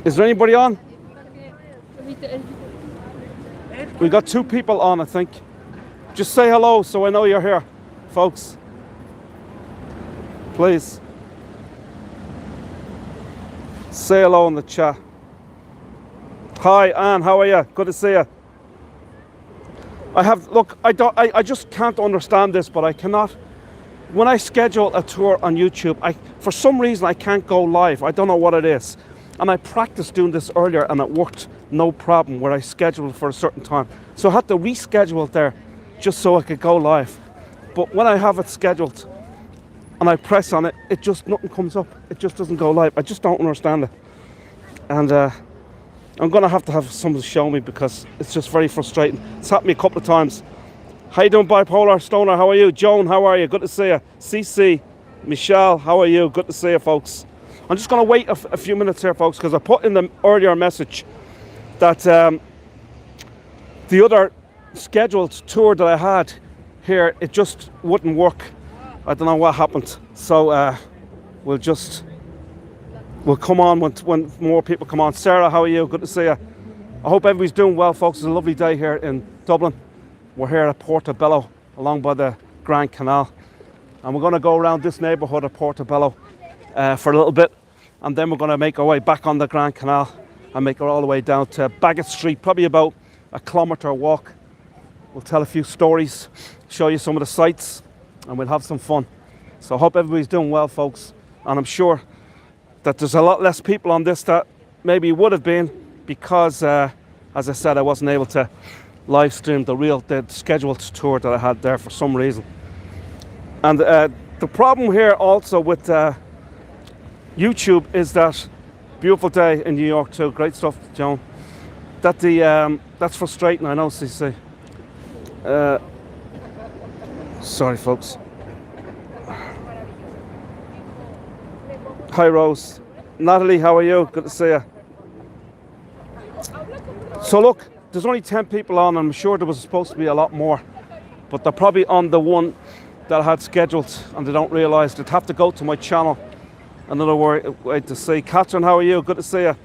Is there anybody on? We got 2 people on, I think. Just say hello so I know you're here, folks. Please. Say hello in the chat. Hi, Anne, how are you? Good to see you. I just can't understand this, but I cannot. When I schedule a tour on YouTube, for some reason I can't go live. I don't know what it is. And I practiced doing this earlier and it worked no problem where I scheduled for a certain time. So I had to reschedule it there just so I could go live. But when I have it scheduled and I press on it, nothing comes up. It just doesn't go live. I just don't understand it. And I'm going to have someone show me because it's just very frustrating. It's happened me a couple of times. How you doing, Bipolar Stoner? How are you? Joan, how are you? Good to see you. CC, Michelle, how are you? Good to see you, folks. I'm just going to wait a few minutes here, folks, because I put in the earlier message that the other scheduled tour that I had here, it just wouldn't work. I don't know what happened. So we'll come on when more people come on. Sarah, how are you? Good to see you. I hope everybody's doing well, folks. It's a lovely day here in Dublin. We're here at Portobello, along by the Grand Canal. And we're going to go around this neighbourhood of Portobello for a little bit. And then we're going to make our way back on the Grand Canal and make it all the way down to Baggot Street, probably about a kilometre walk. We'll tell a few stories, show you some of the sights, and we'll have some fun. So I hope everybody's doing well, folks. And I'm sure that there's a lot less people on this that maybe would have been because, as I said, I wasn't able to live stream the scheduled tour that I had there for some reason. And the problem here also with YouTube is that beautiful day in New York too. Great stuff, Joan. That's frustrating. I know, CC. Sorry, folks. Hi, Rose. Natalie, how are you? Good to see you. So look, there's only 10 people on. I'm sure there was supposed to be a lot more, but they're probably on the one that I had scheduled and they don't realise they'd have to go to my channel. Another way to see. Catherine, how are you? Good to see you.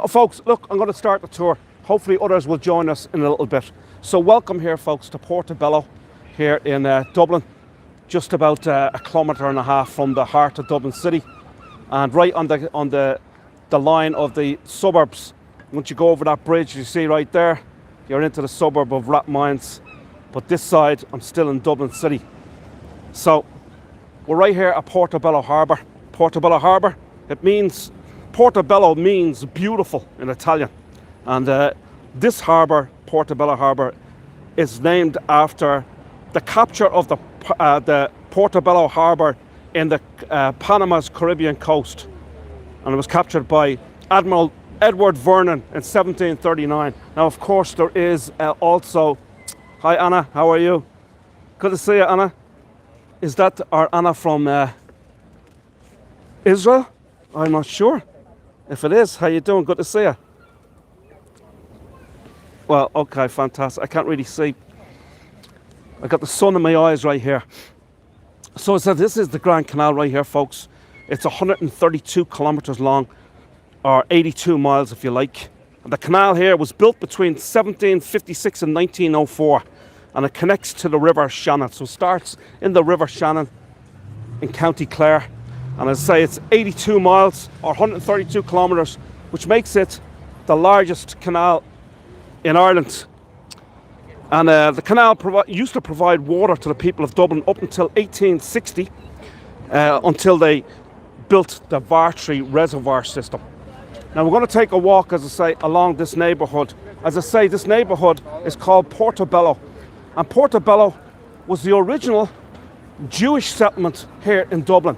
Folks, look, I'm going to start the tour. Hopefully others will join us in a little bit. So welcome here, folks, to Portobello here in Dublin. Just about a kilometre and a half from the heart of Dublin City. And right on the line of the suburbs. Once you go over that bridge, you see right there, you're into the suburb of Rathmines. But this side, I'm still in Dublin City. So we're right here at Portobello Harbour. Portobello Harbour, Portobello means beautiful in Italian. And this harbour, Portobello Harbour, is named after the capture of the Portobello Harbour in the Panama's Caribbean coast. And it was captured by Admiral Edward Vernon in 1739. Now, of course, there is also... Hi, Anna. How are you? Good to see you, Anna. Is that our Anna from Israel? I'm not sure. If it is, how you doing? Good to see you. Well, okay, fantastic. I can't really see. I got the sun in my eyes right here. So this is the Grand Canal right here, folks. It's 132 kilometres long, or 82 miles if you like. And the canal here was built between 1756 and 1904, and it connects to the River Shannon. So it starts in the River Shannon in County Clare. And as I say, it's 82 miles or 132 kilometres, which makes it the largest canal in Ireland. And the canal used to provide water to the people of Dublin up until 1860, until they built the Vartry Reservoir system. Now we're going to take a walk, as I say, along this neighbourhood. As I say, this neighbourhood is called Portobello. And Portobello was the original Jewish settlement here in Dublin.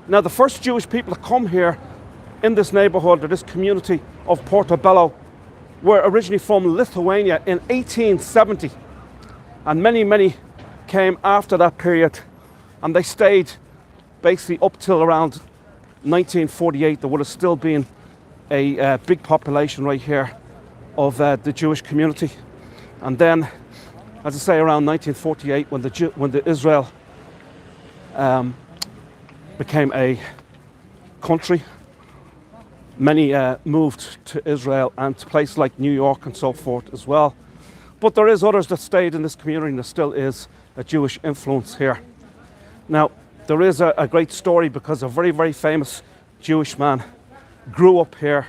Now the first Jewish people to come here in this neighbourhood, or this community of Portobello, were originally from Lithuania in 1870. And many came after that period. And they stayed basically up till around 1948. There would have still been a big population right here of the Jewish community. And then, as I say, around 1948, when Israel became a country. Many moved to Israel and to places like New York and so forth as well. But there is others that stayed in this community, and there still is a Jewish influence here. Now, there is a great story because a very, very famous Jewish man grew up here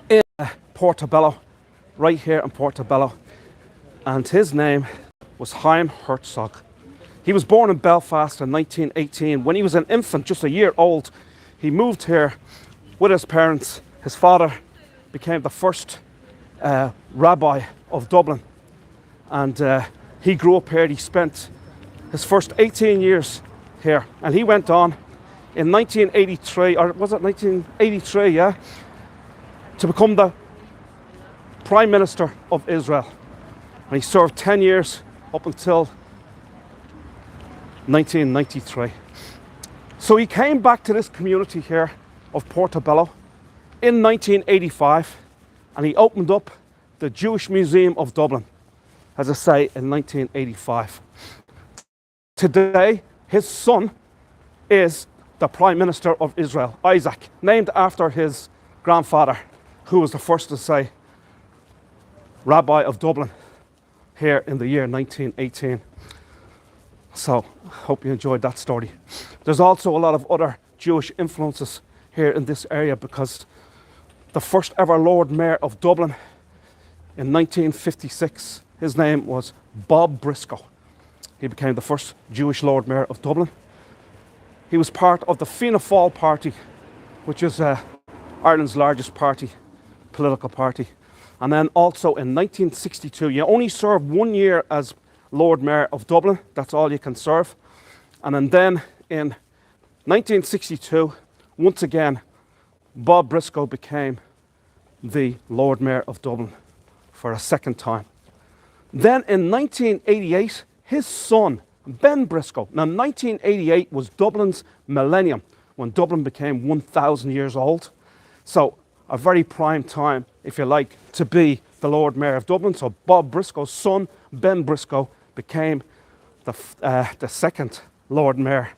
in Portobello, right here in Portobello, and his name was Chaim Herzog. He was born in Belfast in 1918. When he was an infant, just a year old, he moved here with his parents. His father became the first rabbi of Dublin, and he grew up here. He spent his first 18 years here, and he went on in 1983, or was it 1983, yeah, to become the Prime Minister of Israel. And he served 10 years up until 1993. So he came back to this community here of Portobello in 1985, and he opened up the Jewish Museum of Dublin, as I say, in 1985. Today, his son is the Prime Minister of Israel, Isaac, named after his grandfather, who was the first to say Rabbi of Dublin here in the year 1918. So, hope you enjoyed that story. There's also a lot of other Jewish influences here in this area, because the first ever Lord Mayor of Dublin in 1956, his name was Bob Briscoe. He became the first Jewish Lord Mayor of Dublin. He was part of the Fianna Fáil party, which is Ireland's largest party, political party. And then also in 1962, you only serve 1 year as Lord Mayor of Dublin. That's all you can serve. And then in 1962, once again, Bob Briscoe became the Lord Mayor of Dublin for a second time. Then in 1988, his son, Ben Briscoe. Now, 1988 was Dublin's millennium, when Dublin became 1,000 years old. So, a very prime time, if you like, to be the Lord Mayor of Dublin. So, Bob Briscoe's son, Ben Briscoe, became the second Lord Mayor,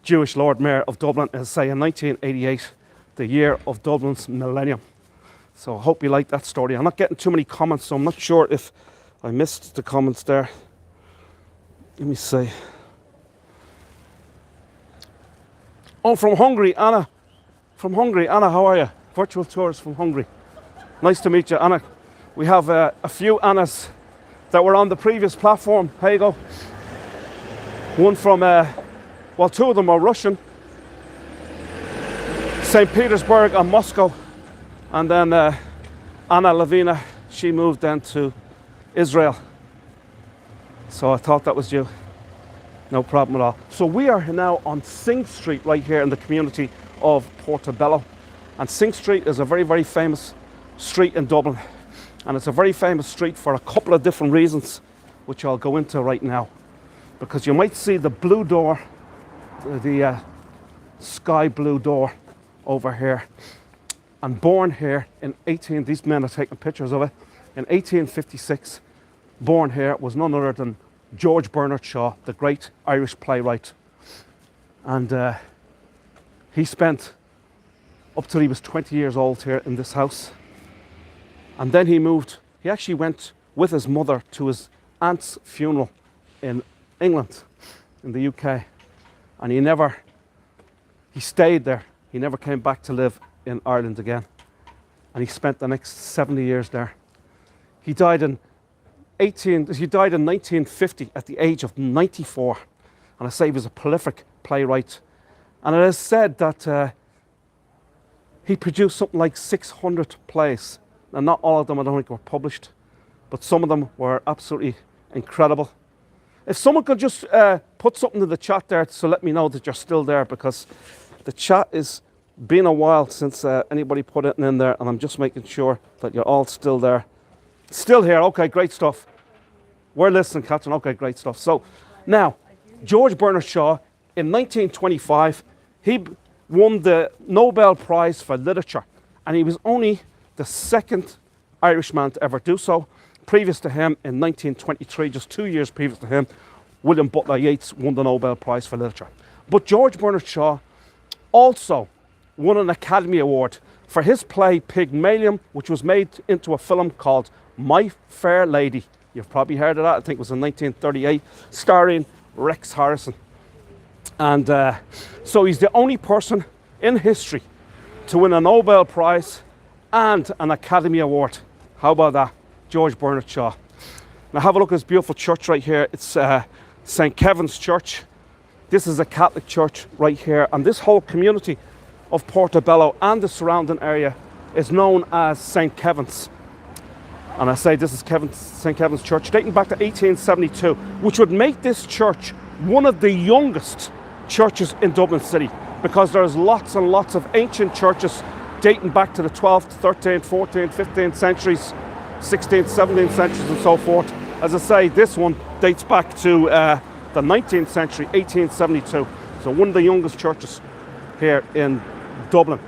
Jewish Lord Mayor of Dublin, as I say, in 1988, the year of Dublin's millennium. So, I hope you like that story. I'm not getting too many comments, so I'm not sure if I missed the comments there. Let me see. Oh, from Hungary, Anna. From Hungary, Anna, how are you? Virtual tourist from Hungary. Nice to meet you, Anna. We have a few Annas that were on the previous platform. Here you go. One from, well, two of them are Russian. St. Petersburg and Moscow. And then Anna Lavina, she moved then to Israel. So I thought that was you. No problem at all. So we are now on Sing Street right here in the community of Portobello. And Sing Street is a very, very famous street in Dublin. And it's a very famous street for a couple of different reasons, which I'll go into right now. Because you might see the blue door, the sky blue door over here. And born here in these men are taking pictures of it, in 1856, born here was none other than George Bernard Shaw, the great Irish playwright. And he spent up till he was 20 years old here in this house. And then he moved. He actually went with his mother to his aunt's funeral in England, in the UK. And he stayed there. He never came back to live in Ireland again. And he spent the next 70 years there. He died in 1950 at the age of 94. And I say he was a prolific playwright. And it is said that he produced something like 600 plays. And not all of them, I don't think, were published. But some of them were absolutely incredible. If someone could just put something in the chat there, so let me know that you're still there, because the chat is been a while since anybody put it in there, and I'm just making sure that you're all still there. Still here, okay, great stuff. We're listening, Catherine, okay, great stuff. So, now, George Bernard Shaw, in 1925, he won the Nobel Prize for Literature, and he was only the second Irishman to ever do so. Previous to him, in 1923, just 2 years previous to him, William Butler Yeats won the Nobel Prize for Literature. But George Bernard Shaw also won an Academy Award for his play Pygmalion, which was made into a film called My Fair Lady. You've probably heard of that. I think it was in 1938, starring Rex Harrison. And so he's the only person in history to win a Nobel Prize and an Academy Award. How about that? George Bernard Shaw. Now have a look at this beautiful church right here. It's St. Kevin's Church. This is a Catholic church right here, and this whole community of Portobello and the surrounding area is known as St. Kevin's. And I say this is St. Kevin's Church, dating back to 1872, which would make this church one of the youngest churches in Dublin City, because there's lots and lots of ancient churches dating back to the 12th, 13th, 14th, 15th centuries, 16th, 17th centuries and so forth. As I say, this one dates back to the 19th century, 1872. So one of the youngest churches here in Dublin.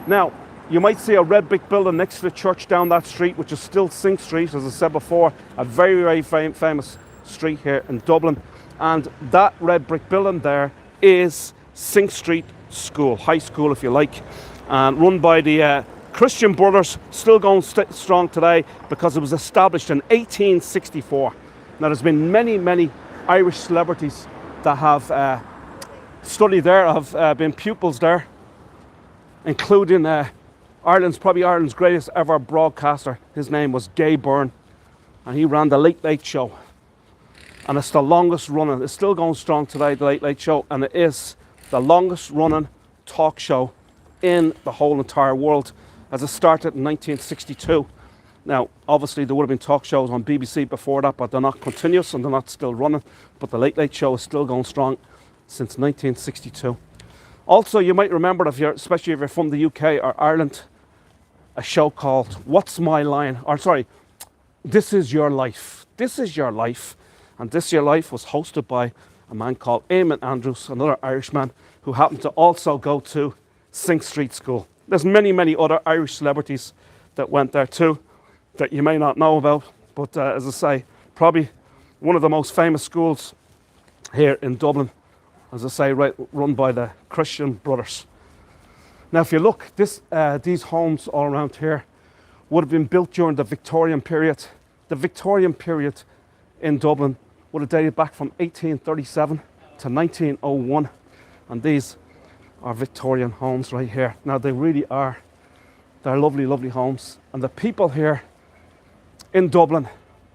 Now, you might see a red brick building next to the church down that street, which is still Sink Street, as I said before, a very, very famous street here in Dublin. And that red brick building there is Sink Street School, high school if you like, and run by the Christian Brothers, still going strong today because it was established in 1864. Now there's been many Irish celebrities that have studied there, have been pupils there, including probably Ireland's greatest ever broadcaster. His name was Gay Byrne, and he ran the Late Late Show. And it's the longest running, it's still going strong today, the Late Late Show, and it is the longest running talk show in the whole entire world, as it started in 1962. Now, obviously there would have been talk shows on BBC before that, but they're not continuous and they're not still running. But the Late Late Show is still going strong since 1962. Also, you might remember, especially if you're from the UK or Ireland, a show called What's My Line? Or sorry, This Is Your Life. This Is Your Life. And This Is Your Life was hosted by a man called Eamon Andrews, another Irishman who happened to also go to Sink Street School. There's many other Irish celebrities that went there too that you may not know about. But as I say, probably one of the most famous schools here in Dublin, as I say, run by the Christian Brothers. Now, if you look, these homes all around here would have been built during the Victorian period. The Victorian period in Dublin would have dated back from 1837 to 1901. And these are Victorian homes right here. Now, they really are. They're lovely homes. And the people here in Dublin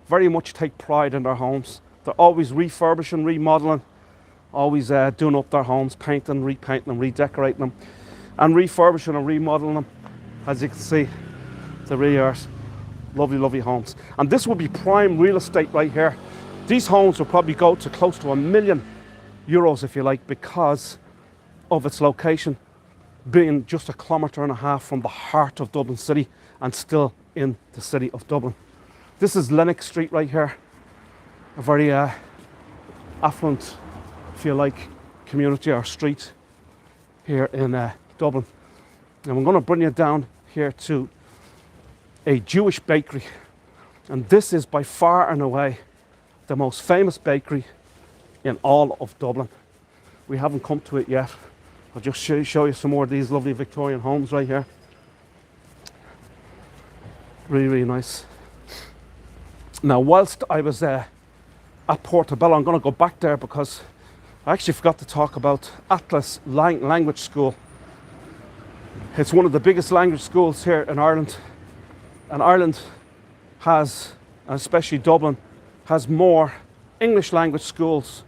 very much take pride in their homes. They're always refurbishing, remodeling, always doing up their homes, painting, repainting them, redecorating them, and refurbishing and remodeling them. As you can see, they really are lovely homes. And this would be prime real estate right here. These homes will probably go to close to €1 million, if you like, because of its location being just 1.5 kilometres from the heart of Dublin City and still in the city of Dublin. This is Lennox Street right here, a very affluent, if you like, community or street here in Dublin. And I'm going to bring you down here to a Jewish bakery, and this is by far and away the most famous bakery in all of Dublin. We haven't come to it yet. I'll just show you some more of these lovely Victorian homes right here. Really nice. Now, whilst I was at Portobello, I'm going to go back there because I actually forgot to talk about Atlas Language School. It's one of the biggest language schools here in Ireland. And Ireland has, and especially Dublin, has more English language schools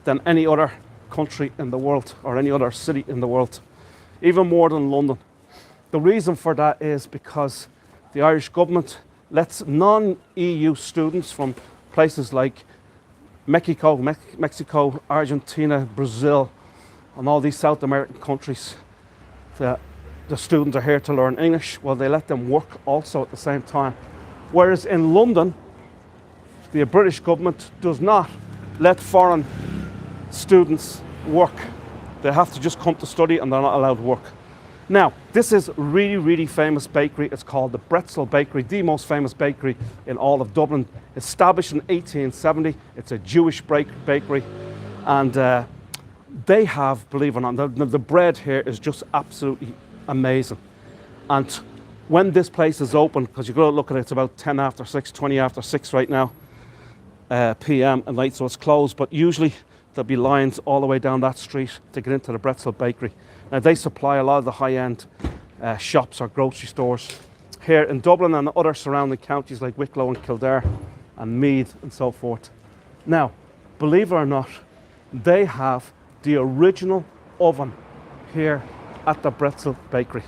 than any other country in the world or any other city in the world, even more than London. The reason for that is because the Irish government lets non-EU students from places like Mexico, Argentina, Brazil, and all these South American countries, the students are here to learn English. Well, they let them work also at the same time. Whereas in London, the British government does not let foreign students work. They have to just come to study and they're not allowed to work. Now, this is a really, really famous bakery. It's called the Bretzel Bakery, the most famous bakery in all of Dublin. Established in 1870. It's a Jewish bakery. And they have, believe it or not, the bread here is just absolutely amazing. And when this place is open, because you've got to look at it, it's about 10 after 6, 20 after 6 right now, p.m. at night, so it's closed. But usually there'll be lines all the way down that street to get into the Bretzel Bakery. Now, they supply a lot of the high-end shops or grocery stores here in Dublin and other surrounding counties like Wicklow and Kildare and Meath and so forth. Now, believe it or not, they have the original oven here at the Bretzel Bakery.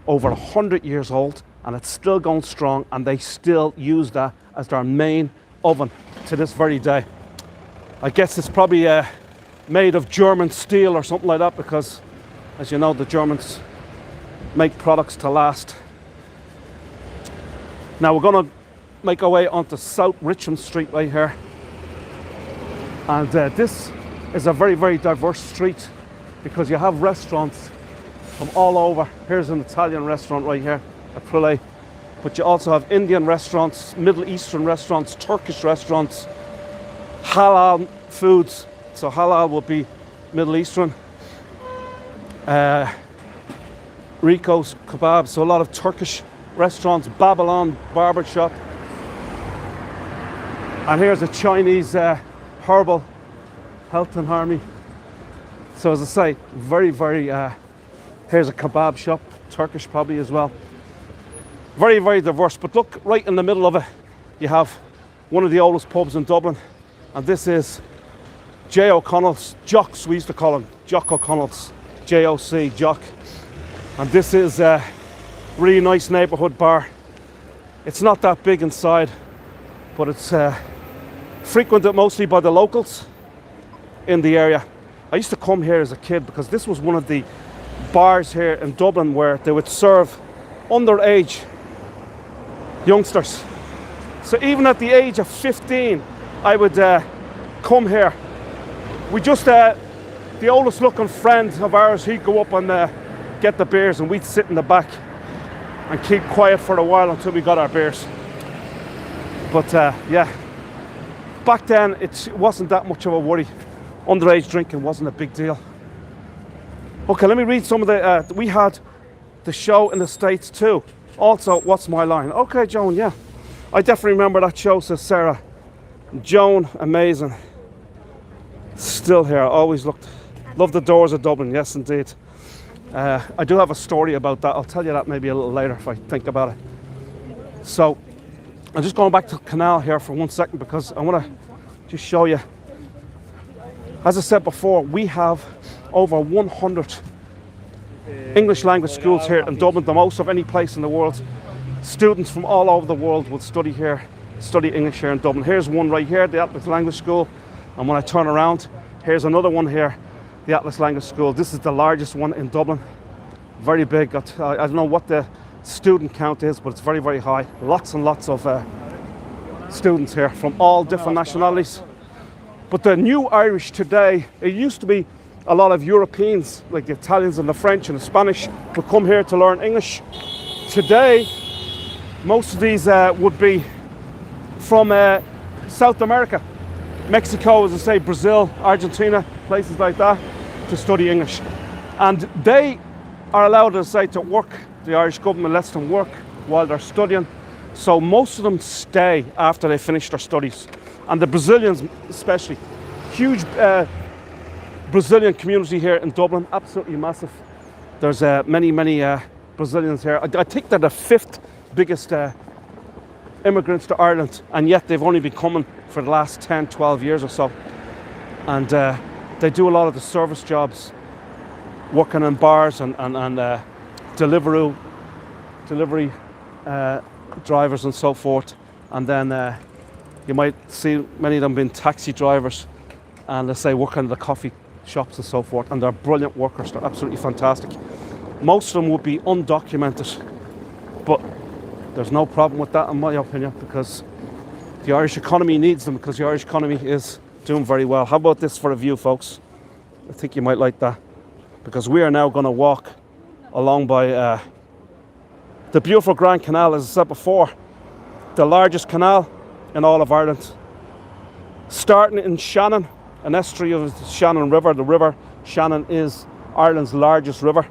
Over 100 years old, and it's still going strong, and they still use that as their main oven to this very day. I guess it's probably made of German steel or something like that, because as you know, the Germans make products to last. Now we're going to make our way onto South Richmond Street right here. And this is a very, very diverse street because you have restaurants from all over. Here's an Italian restaurant right here, Aprile. But you also have Indian restaurants, Middle Eastern restaurants, Turkish restaurants, halal foods. So halal would be Middle Eastern. Rico's kebabs, so a lot of Turkish restaurants, Babylon barbershop. And here's a Chinese herbal health and harmony. So as I say, very, very, here's a kebab shop, Turkish probably as well. Very, very diverse, but look, right in the middle of it, you have one of the oldest pubs in Dublin, and this is J. O'Connell's, Jock's, we used to call him, Jock O'Connell's, JOC, Jock. And this is a really nice neighbourhood bar. It's not that big inside, but it's frequented mostly by the locals in the area. I used to come here as a kid because this was one of the bars here in Dublin where they would serve underage youngsters. So even at the age of 15, I would come here. We just, the oldest looking friend of ours, he'd go up and get the beers, and we'd sit in the back and keep quiet for a while until we got our beers. But yeah, back then it wasn't that much of a worry. Underage drinking wasn't a big deal. Okay, let me read some of the, we had the show in the States too. Also, What's My Line? Okay, Joan, yeah. I definitely remember that show, says Sarah. Joan, amazing. Still here, always love the doors of Dublin, yes indeed. I do have a story about that. I'll tell you that maybe a little later if I think about it. So, I'm just going back to the canal here for 1 second because I want to just show you. As I said before, we have over 100 English language schools here in Dublin, the most of any place in the world. Students from all over the world will study English here in Dublin. Here's one right here, the Atlas Language School. And when I turn around, here's another one here, the Atlas Language School. This is the largest one in Dublin. Very big. I don't know what the student count is, but it's very, very high. Lots and lots of students here from all different nationalities. But the new Irish today, it used to be a lot of Europeans, like the Italians and the French and the Spanish, would come here to learn English. Today, most of these would be from South America. Mexico, as I say, Brazil, Argentina, places like that, to study English. And they are allowed, as I say, to work. The Irish government lets them work while they're studying. So most of them stay after they finish their studies. And the Brazilians especially. Huge Brazilian community here in Dublin, absolutely massive. There's many Brazilians here. I think they're the 5th biggest immigrants to Ireland, and yet they've only been coming for the last 10, 12 years or so. And they do a lot of the service jobs, working in bars and delivery drivers and so forth. And then you might see many of them being taxi drivers and, let's say, working in the coffee shops and so forth. And they're brilliant workers. They're absolutely fantastic. Most of them would be undocumented, but there's no problem with that in my opinion, because the Irish economy needs them, because the Irish economy is doing very well. How about this for a view, folks? I think you might like that, because we are now going to walk along by the beautiful Grand Canal, as I said before, the largest canal in all of Ireland. Starting in Shannon, an estuary of the Shannon River. The River Shannon is Ireland's largest river.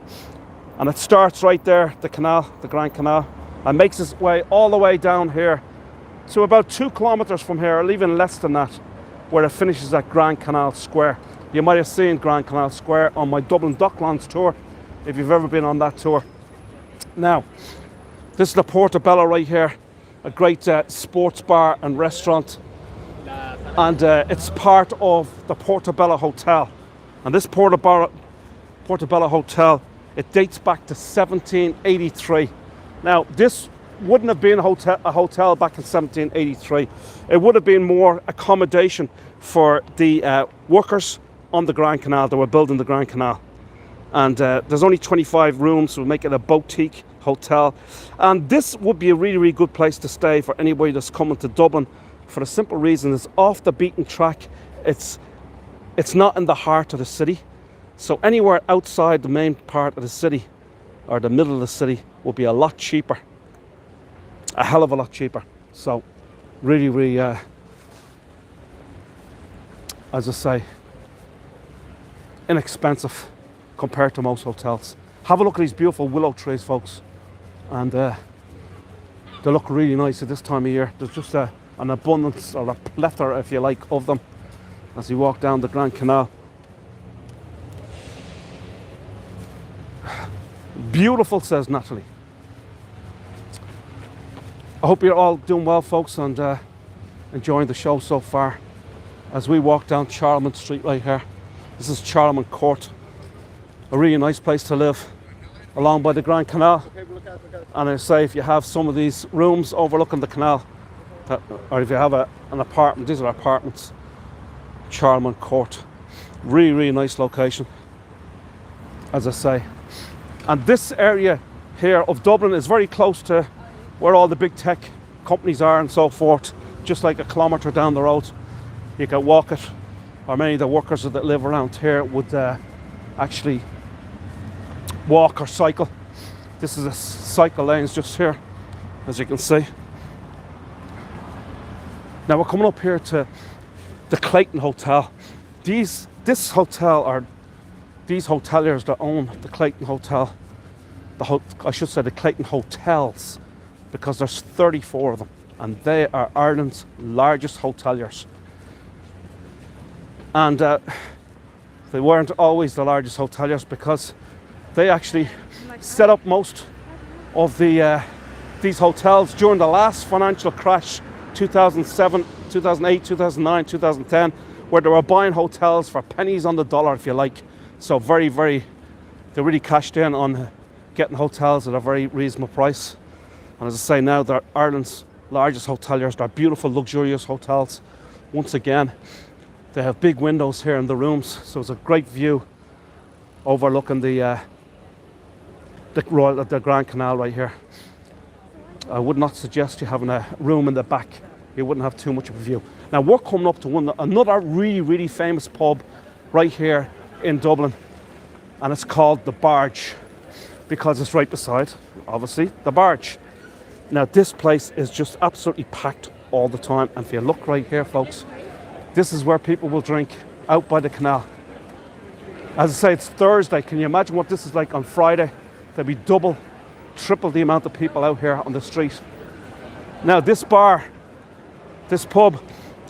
And it starts right there, the canal, the Grand Canal, and makes its way all the way down here to about 2 kilometres from here, or even less than that, where it finishes at Grand Canal Square. You might have seen Grand Canal Square on my Dublin Docklands tour, if you've ever been on that tour. Now, this is the Portobello right here, a great sports bar and restaurant. And it's part of the Portobello Hotel. And this Portobello Hotel, it dates back to 1783. Now, this wouldn't have been a hotel back in 1783. It would have been more accommodation for the workers on the Grand Canal that were building the Grand Canal. And there's only 25 rooms, so we'll make it a boutique hotel. And this would be a really, really good place to stay for anybody that's coming to Dublin, for the simple reason it's off the beaten track. It's not in the heart of the city. So anywhere outside the main part of the city, or the middle of the city, will be a lot cheaper. A hell of a lot cheaper. So really, really, as I say, inexpensive compared to most hotels. Have a look at these beautiful willow trees, folks. And they look really nice at this time of year. There's just an abundance, or a plethora, if you like, of them as you walk down the Grand Canal. Beautiful, says Natalie. I hope you're all doing well, folks, and enjoying the show so far as we walk down Charlemont Street right here. This is Charlemont Court, a really nice place to live along by the Grand Canal. And I say, if you have some of these rooms overlooking the canal, or if you have an apartment, these are apartments, Charlemont Court. Really, really nice location, as I say. And this area here of Dublin is very close to where all the big tech companies are and so forth, just like a kilometre down the road. You can walk it, or many of the workers that live around here would actually walk or cycle. This is a cycle lanes just here, as you can see. Now we're coming up here to the Clayton Hotel. This hotel, or these hoteliers that own the Clayton Hotel, I should say the Clayton Hotels, because there's 34 of them, and they are Ireland's largest hoteliers. And they weren't always the largest hoteliers, because they actually set up most of these hotels during the last financial crash, 2007, 2008, 2009, 2010, where they were buying hotels for pennies on the dollar, if you like. So very, very, they really cashed in on getting hotels at a very reasonable price. And as I say, now they're Ireland's largest hoteliers. They're beautiful, luxurious hotels. Once again, they have big windows here in the rooms, so it's a great view overlooking the Grand Canal right here. I would not suggest you having a room in the back. You wouldn't have too much of a view. Now we're coming up to another really, really famous pub right here in Dublin, and it's called The Barge, because it's right beside, obviously, the Barge. Now this place is just absolutely packed all the time, and if you look right here, folks, this is where people will drink out by the canal. As I say, it's Thursday. Can you imagine what this is like on Friday? There'll be double, triple the amount of people out here on the street. Now this bar, this pub,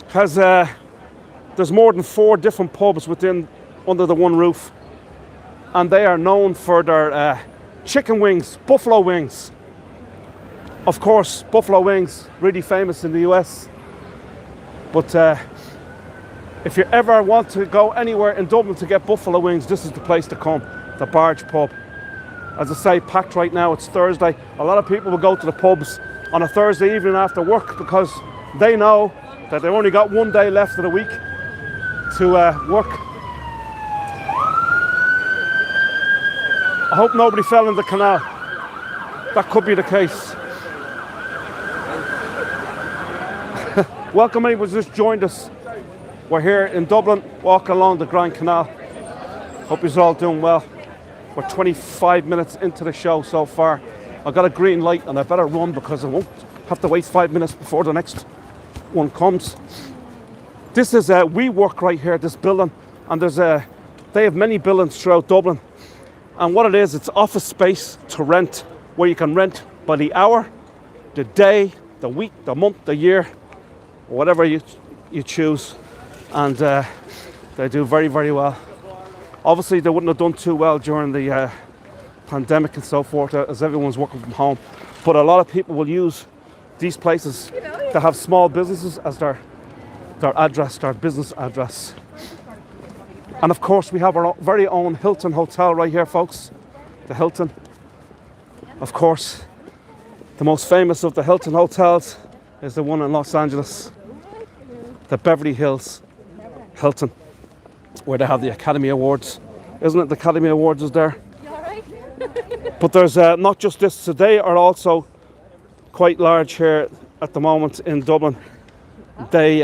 has there's more than 4 different pubs under the one roof, and they are known for their chicken wings, buffalo wings. Of course, buffalo wings, really famous in the US. But if you ever want to go anywhere in Dublin to get buffalo wings, this is the place to come, the Barge Pub. As I say, packed right now, it's Thursday. A lot of people will go to the pubs on a Thursday evening after work, because they know that they've only got one day left of the week to work. I hope nobody fell in the canal. That could be the case. Welcome anyone who's just joined us. We're here in Dublin, walking along the Grand Canal. Hope you're all doing well. We're 25 minutes into the show so far. I've got a green light and I better run because I won't have to wait 5 minutes before the next one comes. This is WeWork right here, this building, and they have many buildings throughout Dublin. And what it is, it's office space to rent, where you can rent by the hour, the day, the week, the month, the year, whatever you choose. And they do very, very well. Obviously, they wouldn't have done too well during the pandemic and so forth, as everyone's working from home. But a lot of people will use these places to have small businesses as their address, their business address. And of course, we have our very own Hilton Hotel right here, folks. The Hilton. Of course, the most famous of the Hilton hotels is the one in Los Angeles, the Beverly Hills Hilton, where they have the Academy Awards. Isn't it? The Academy Awards is there. But there's not just this. So they are also quite large here at the moment in Dublin. They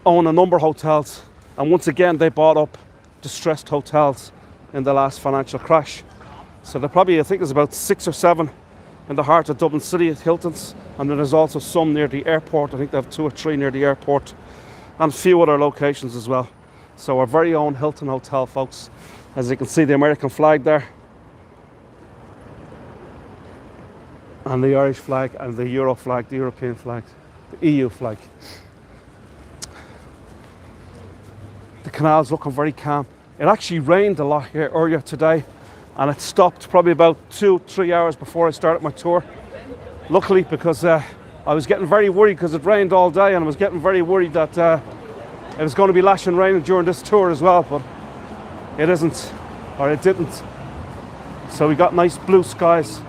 own a number of hotels. And once again, they bought up distressed hotels in the last financial crash. So they're probably, I think there's about 6 or 7 in the heart of Dublin City at Hiltons. And then there's also some near the airport. I think they have 2 or 3 near the airport. And a few other locations as well. So our very own Hilton Hotel, folks. As you can see, the American flag there. And the Irish flag and the Euro flag, the European flag, the EU flag. The canal's looking very calm. It actually rained a lot here earlier today, and it stopped probably about 2-3 hours before I started my tour. Luckily, because I was getting very worried because it rained all day, and I was getting very worried that it was going to be lashing rain during this tour as well, but it isn't, or it didn't. So we got nice blue skies.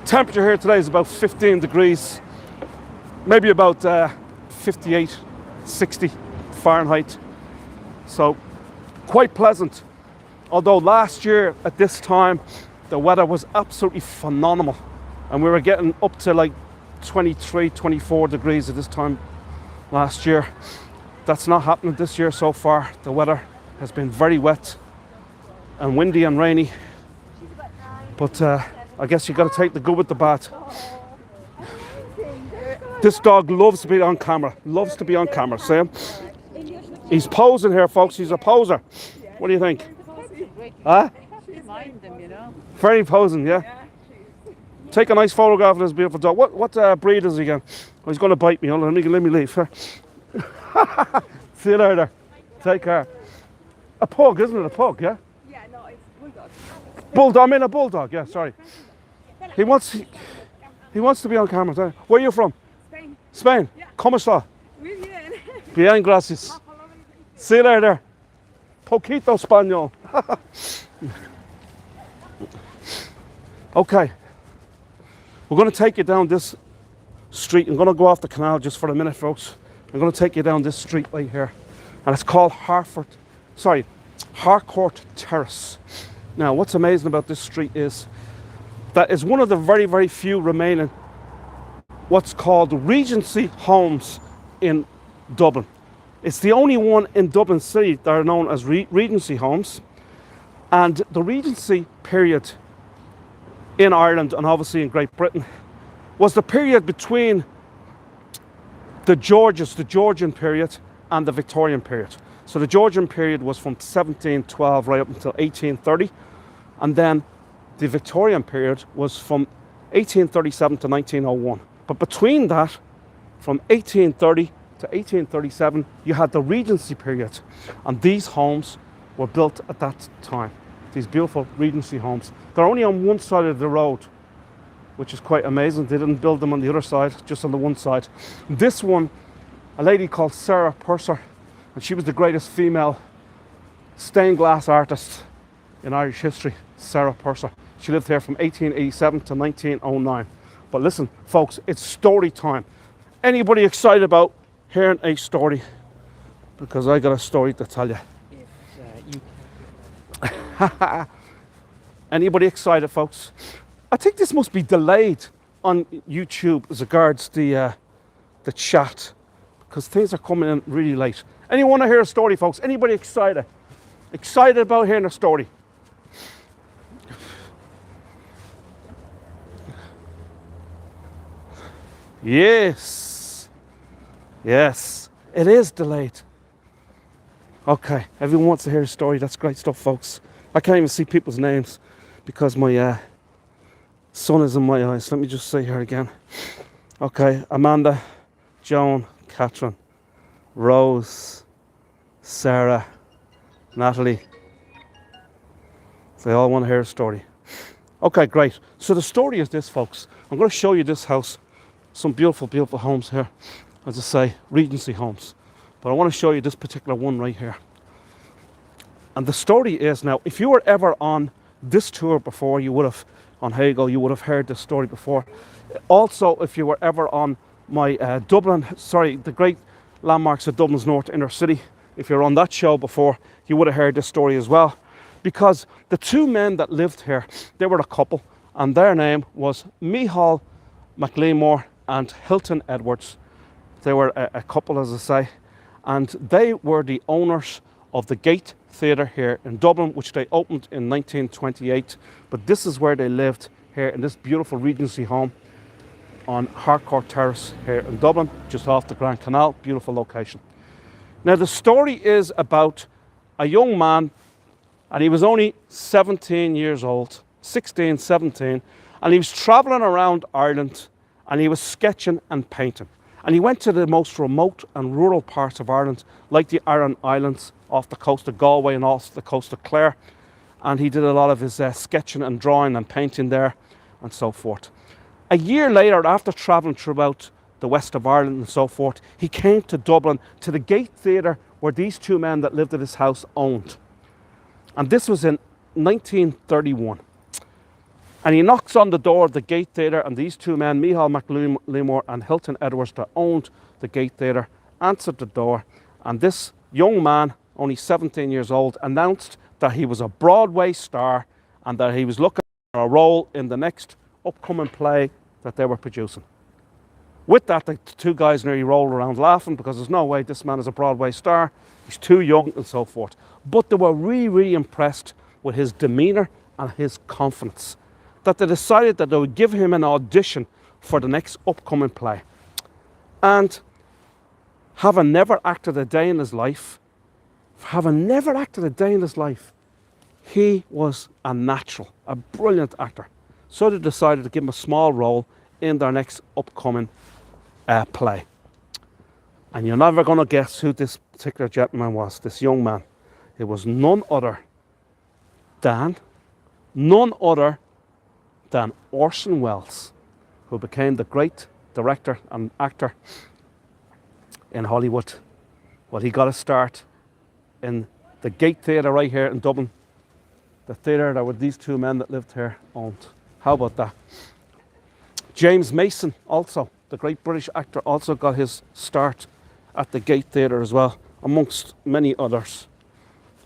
Temperature here today is about 15 degrees, maybe about 58, 60 Fahrenheit. So quite pleasant. Although last year at this time, the weather was absolutely phenomenal. And we were getting up to like 23, 24 degrees at this time last year. That's not happening this year so far. The weather has been very wet and windy and rainy. But I guess you got to take the good with the bad. This dog loves to be on camera. Loves to be on camera. See him? He's posing here, folks. He's a poser. What do you think? Huh? Very posing, yeah. Take a nice photograph of this beautiful dog. What breed is he again? Oh, he's going to bite me. Hold on, let me leave. See you later. Take care. A pug, isn't it? A pug, yeah? Yeah, no, it's bulldog. Bulldog. I mean a bulldog. Yeah, sorry. He wants to be on camera. Where are you from? Spain. Spain. Yeah. ¿Cómo está? Muy bien. Bien, gracias. See you later. Poquito español. Okay. We're going to take you down this street. I'm going to go off the canal just for a minute, folks. I'm going to take you down this street right here. And it's called Harcourt Terrace. Now, what's amazing about this street is that it's one of the very, very few remaining what's called Regency homes in Dublin. It's the only one in Dublin City that are known as Regency homes. And the Regency period in Ireland and obviously in Great Britain was the period between the Georgian period and the Victorian period. So the Georgian period was from 1712 right up until 1830. And then the Victorian period was from 1837 to 1901. But between that, from 1830 to 1837, you had the Regency period. And these homes were built at that time. These beautiful Regency homes. They're only on one side of the road, which is quite amazing. They didn't build them on the other side, just on the one side. This one, a lady called Sarah Purser, and she was the greatest female stained glass artist in Irish history, Sarah Purser. She lived here from 1887 to 1909. But listen, folks, it's story time. Anybody excited about hearing a story? Because I got a story to tell you. Anybody excited, folks? I think this must be delayed on YouTube as regards the chat, because things are coming in really late. Anyone want to hear a story, folks? Anybody excited? Excited about hearing a story? Yes. Yes. It is delayed. Okay. Everyone wants to hear a story. That's great stuff, folks. I can't even see people's names because my sun is in my eyes. Let me just say here again. Okay. Amanda, Joan, Catherine, Rose, Sarah, Natalie. They all want to hear a story. Okay, great. So the story is this, folks. I'm going to show you this house. Some beautiful, beautiful homes here. As I say, Regency homes. But I want to show you this particular one right here. And the story is now, if you were ever on this tour before, you would have, on Hagel, you would have heard this story before. Also, if you were ever on my the great landmarks of Dublin's North Inner City, if you're on that show before, you would have heard this story as well. Because the two men that lived here, they were a couple, and their name was Micheál MacLeamore and Hilton Edwards. They were a couple, as I say, and they were the owners of the Gate Theatre here in Dublin, which they opened in 1928. But this is where they lived, here in this beautiful Regency home on Harcourt Terrace here in Dublin, just off the Grand Canal. Beautiful location. Now, the story is about a young man, and he was only 17 years old, 16, 17, and he was travelling around Ireland, and he was sketching and painting. And he went to the most remote and rural parts of Ireland, like the Aran Islands off the coast of Galway and off the coast of Clare. And he did a lot of his sketching and drawing and painting there and so forth. A year later, after travelling throughout the west of Ireland and so forth, he came to Dublin, to the Gate Theatre where these two men that lived at his house owned. And this was in 1931. And he knocks on the door of the Gate Theatre, and these two men, Micheál MacLeamore and Hilton Edwards, that owned the Gate Theatre, answered the door. And this young man, only 17 years old, announced that he was a Broadway star and that he was looking for a role in the next upcoming play that they were producing. With that, the two guys nearly rolled around laughing, because there's no way this man is a Broadway star. He's too young and so forth. But they were really, really impressed with his demeanour and his confidence, that they decided that they would give him an audition for the next upcoming play. And having never acted a day in his life, he was a natural, a brilliant actor. So they decided to give him a small role in their next upcoming play. And you're never going to guess who this particular gentleman was, this young man. It was none other than Orson Welles, who became the great director and actor in Hollywood. Well, he got a start in the Gate Theatre right here in Dublin, the theatre that these two men that lived here owned. How about that? James Mason, also, the great British actor, also got his start at the Gate Theatre as well, amongst many others.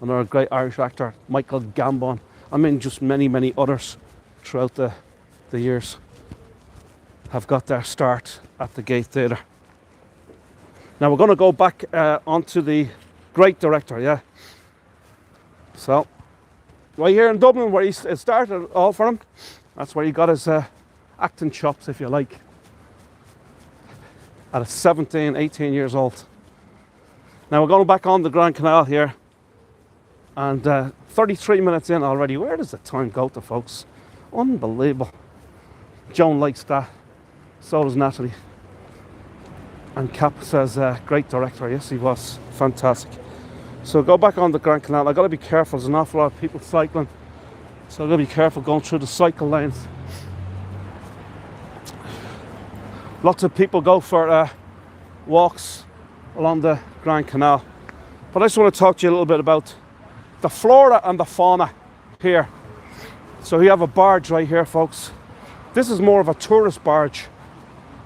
Another great Irish actor, Michael Gambon. I mean, just many, many others throughout the years have got their start at the Gate Theatre. Now we're going to go back onto the great director, yeah. So, right here in Dublin, where it started all for him, that's where he got his acting chops, if you like, at 17, 18 years old. Now we're going back on the Grand Canal here, and 33 minutes in already. Where does the time go to, folks? Unbelievable. Joan likes that, so does Natalie. And Cap says, great director. Yes, he was. Fantastic. So go back on the Grand Canal. I've got to be careful. There's an awful lot of people cycling, so I've got to be careful going through the cycle lanes. Lots of people go for walks along the Grand Canal. But I just want to talk to you a little bit about the flora and the fauna here. So we have a barge right here, folks. This is more of a tourist barge.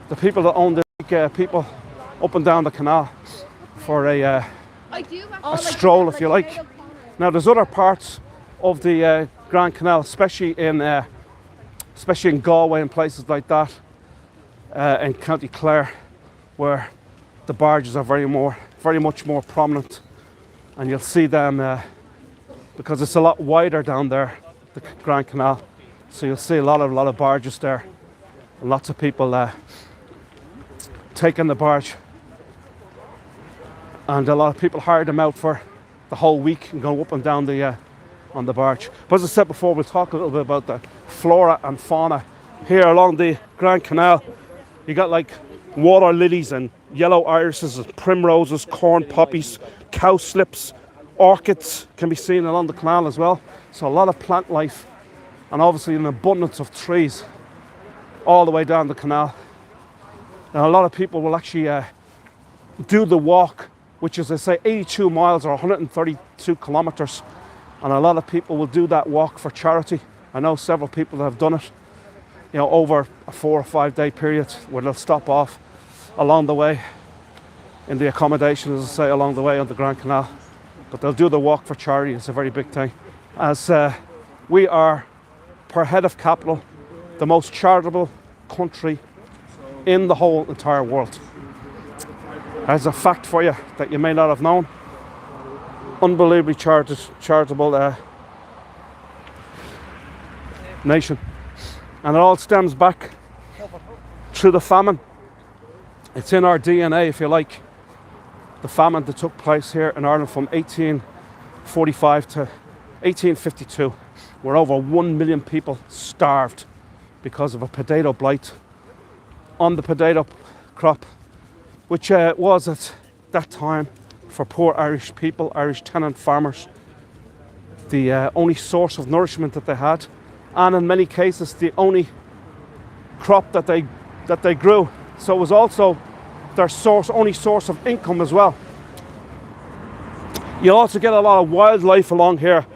The people that own this, people up and down the canal for a stroll, if you like. Now there's other parts of the Grand Canal, especially in Galway and places like that, in County Clare, where the barges are very much more prominent, and you'll see them because it's a lot wider down there, the Grand Canal. So you'll see a lot of barges there, and lots of people taking the barge. And a lot of people hired them out for the whole week and go up and down the on the barge. But as I said before, we'll talk a little bit about the flora and fauna here along the Grand Canal. You got like water lilies and yellow irises and primroses, corn poppies, cowslips, orchids can be seen along the canal as well. So a lot of plant life and obviously an abundance of trees all the way down the canal. And a lot of people will actually do the walk, which is, I say, 82 miles or 132 kilometers. And a lot of people will do that walk for charity. I know several people that have done it, you know, over a 4 or 5 day period where they'll stop off along the way in the accommodation, as I say, along the way on the Grand Canal. But they'll do the walk for charity. It's a very big thing. As we are, per head of capital, the most charitable country in the whole entire world. As a fact for you that you may not have known, unbelievably charitable nation. And it all stems back through the famine. It's in our DNA, if you like. The famine that took place here in Ireland from 1845 to 1852, where over 1 million people starved because of a potato blight on the potato crop, which was at that time, for poor Irish people, Irish tenant farmers, the only source of nourishment that they had, and in many cases the only crop that they grew. So it was also their only source of income as well. You also get a lot of wildlife along here,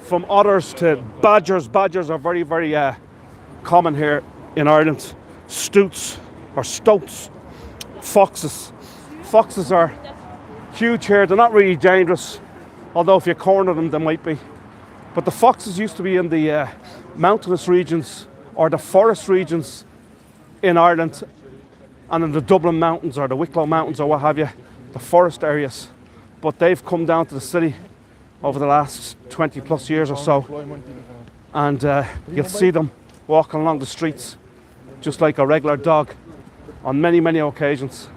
from otters to badgers. Badgers are very, very common here in Ireland. Stoots or stoats, foxes. Foxes are huge here. They're not really dangerous, although if you corner them, they might be. But the foxes used to be in the mountainous regions or the forest regions in Ireland, and in the Dublin Mountains or the Wicklow Mountains or what have you, the forest areas. But they've come down to the city over the last 20 plus years or so, and you'll see them walking along the streets just like a regular dog on many, many occasions.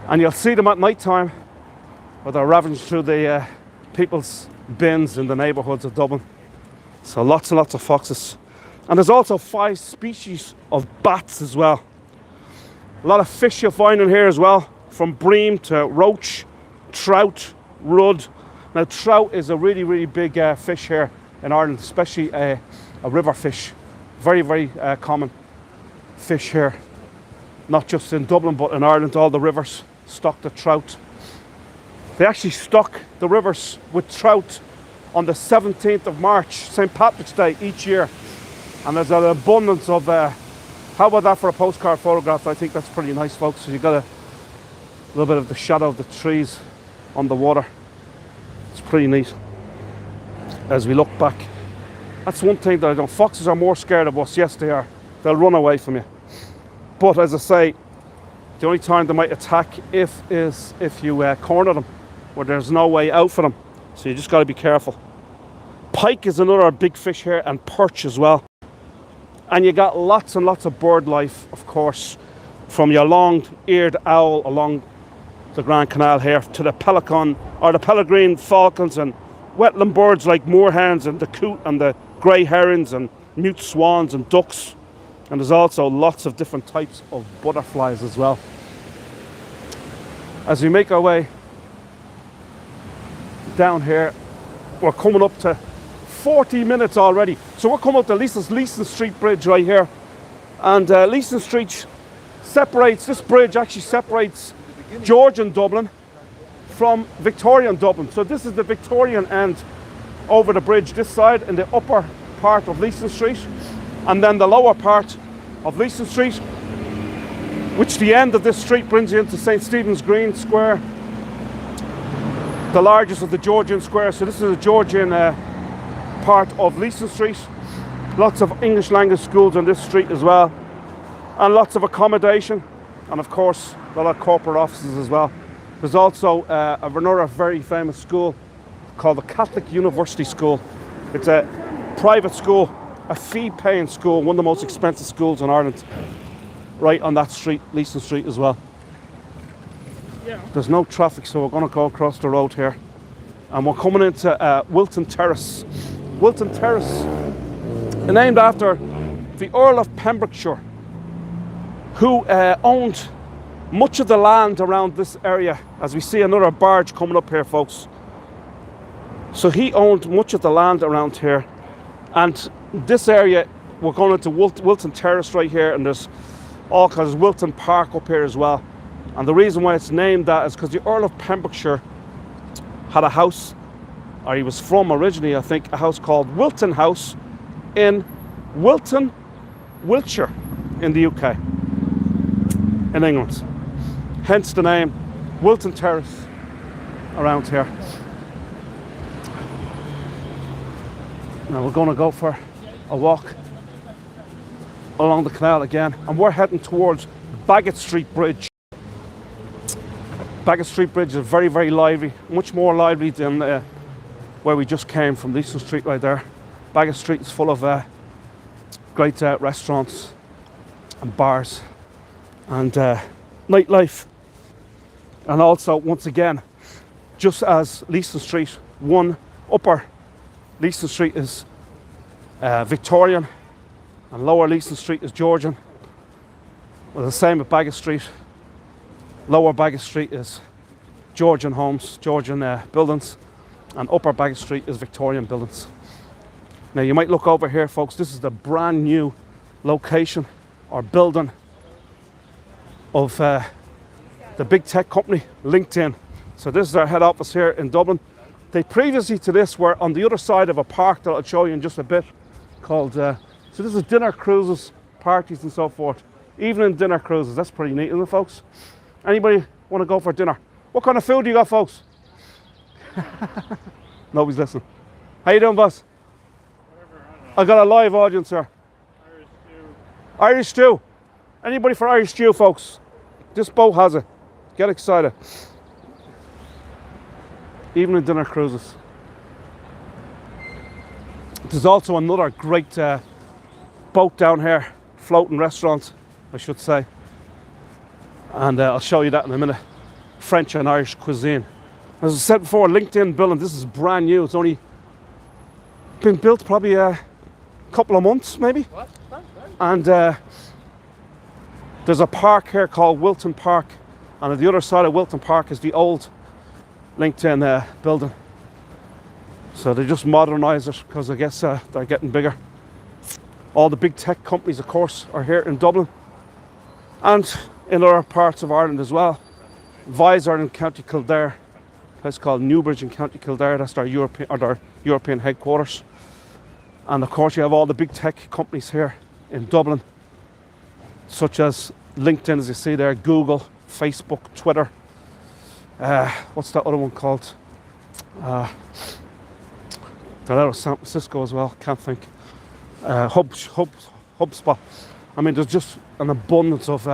And you'll see them at night time where they're ravaging through the people's bins in the neighbourhoods of Dublin. So lots and lots of foxes. And there's also 5 species of bats as well. A lot of fish you'll find in here as well, from bream to roach, trout, rudd. Now trout is a really, really big fish here in Ireland, especially a river fish. Very, very common fish here. Not just in Dublin, but in Ireland, all the rivers stock the trout. They actually stock the rivers with trout on the 17th of March, St. Patrick's Day, each year. And there's an abundance of, how about that for a postcard photograph? I think that's pretty nice, folks. So you got a little bit of the shadow of the trees on the water. It's pretty neat as we look back. That's one thing that I don't. Foxes are more scared of us. Yes, they are. They'll run away from you. But as I say, the only time they might attack is if you corner them, where there's no way out for them. So you just got to be careful. Pike is another big fish here, and perch as well. And you got lots and lots of bird life, of course, from your long-eared owl along the Grand Canal here to the pelican or the peregrine falcons and wetland birds like moorhens and the coot and the grey herons and mute swans and ducks. And there's also lots of different types of butterflies as well. As we make our way down here, we're coming up to 40 minutes already. So we're coming up to Leeson Street Bridge right here. And Leeson Street separates, this bridge actually separates Georgian Dublin from Victorian Dublin. So this is the Victorian end over the bridge this side in the upper part of Leeson Street. And then the lower part of Leeson Street, which the end of this street brings you into St. Stephen's Green Square, the largest of the Georgian squares. So this is the Georgian part of Leeson Street. Lots of English language schools on this street as well, and lots of accommodation, and of course a lot of corporate offices as well. There's also another very famous school called the Catholic University School. It's a private school, a fee-paying school, one of the most expensive schools in Ireland, right on that street, Leeson Street as well. There's no traffic, so we're going to go across the road here. And we're coming into Wilton Terrace. Wilton Terrace, named after the Earl of Pembrokeshire, who owned much of the land around this area. As we see another barge coming up here, folks. So he owned much of the land around here. And this area, we're going into Wilton Terrace right here, and there's all kinds of Wilton Park up here as well. And the reason why it's named that is because the Earl of Pembrokeshire had a house, or he was from originally, I think, a house called Wilton House in Wilton, Wiltshire, in the UK, in England. Hence the name Wilton Terrace around here. Now we're going to go for a walk along the canal again, and we're heading towards Baggot Street Bridge. Baggot Street Bridge is very, very lively, much more lively than where we just came from, Leeson Street right there. Baggot Street is full of great restaurants and bars and nightlife. And also, once again, just as Leeson Street, one upper Leeson Street is Victorian and lower Leeson Street is Georgian. Well, the same with Baggot Street. Lower Baggot Street is Georgian homes, Georgian buildings, and upper Baggot Street is Victorian buildings. Now you might look over here, folks, this is the brand new location or building of the big tech company LinkedIn. So this is our head office here in Dublin. They previously to this were on the other side of a park that I'll show you in just a bit called, so this is dinner cruises, parties and so forth. Evening dinner cruises, that's pretty neat, isn't it, folks? Anybody want to go for dinner? What kind of food do you got, folks? Nobody's listening. How you doing, boss? I got a live audience here. Irish stew. Irish stew. Anybody for Irish stew, folks? This boat has it. Get excited. Evening dinner cruises. There's also another great boat down here, floating restaurant, I should say. And I'll show you that in a minute. French and Irish cuisine. As I said before, LinkedIn building, this is brand new. It's only been built probably a couple of months, maybe. What? And there's a park here called Wilton Park. And on the other side of Wilton Park is the old LinkedIn building. So they just modernise it because I guess they're getting bigger. All the big tech companies, of course, are here in Dublin and in other parts of Ireland as well. Visor in County Kildare, a place called Newbridge in County Kildare. That's their European headquarters. And of course, you have all the big tech companies here in Dublin, such as LinkedIn, as you see there, Google, Facebook, Twitter. What's that other one called? They're out of San Francisco as well, can't think. HubSpot. I mean, there's just an abundance of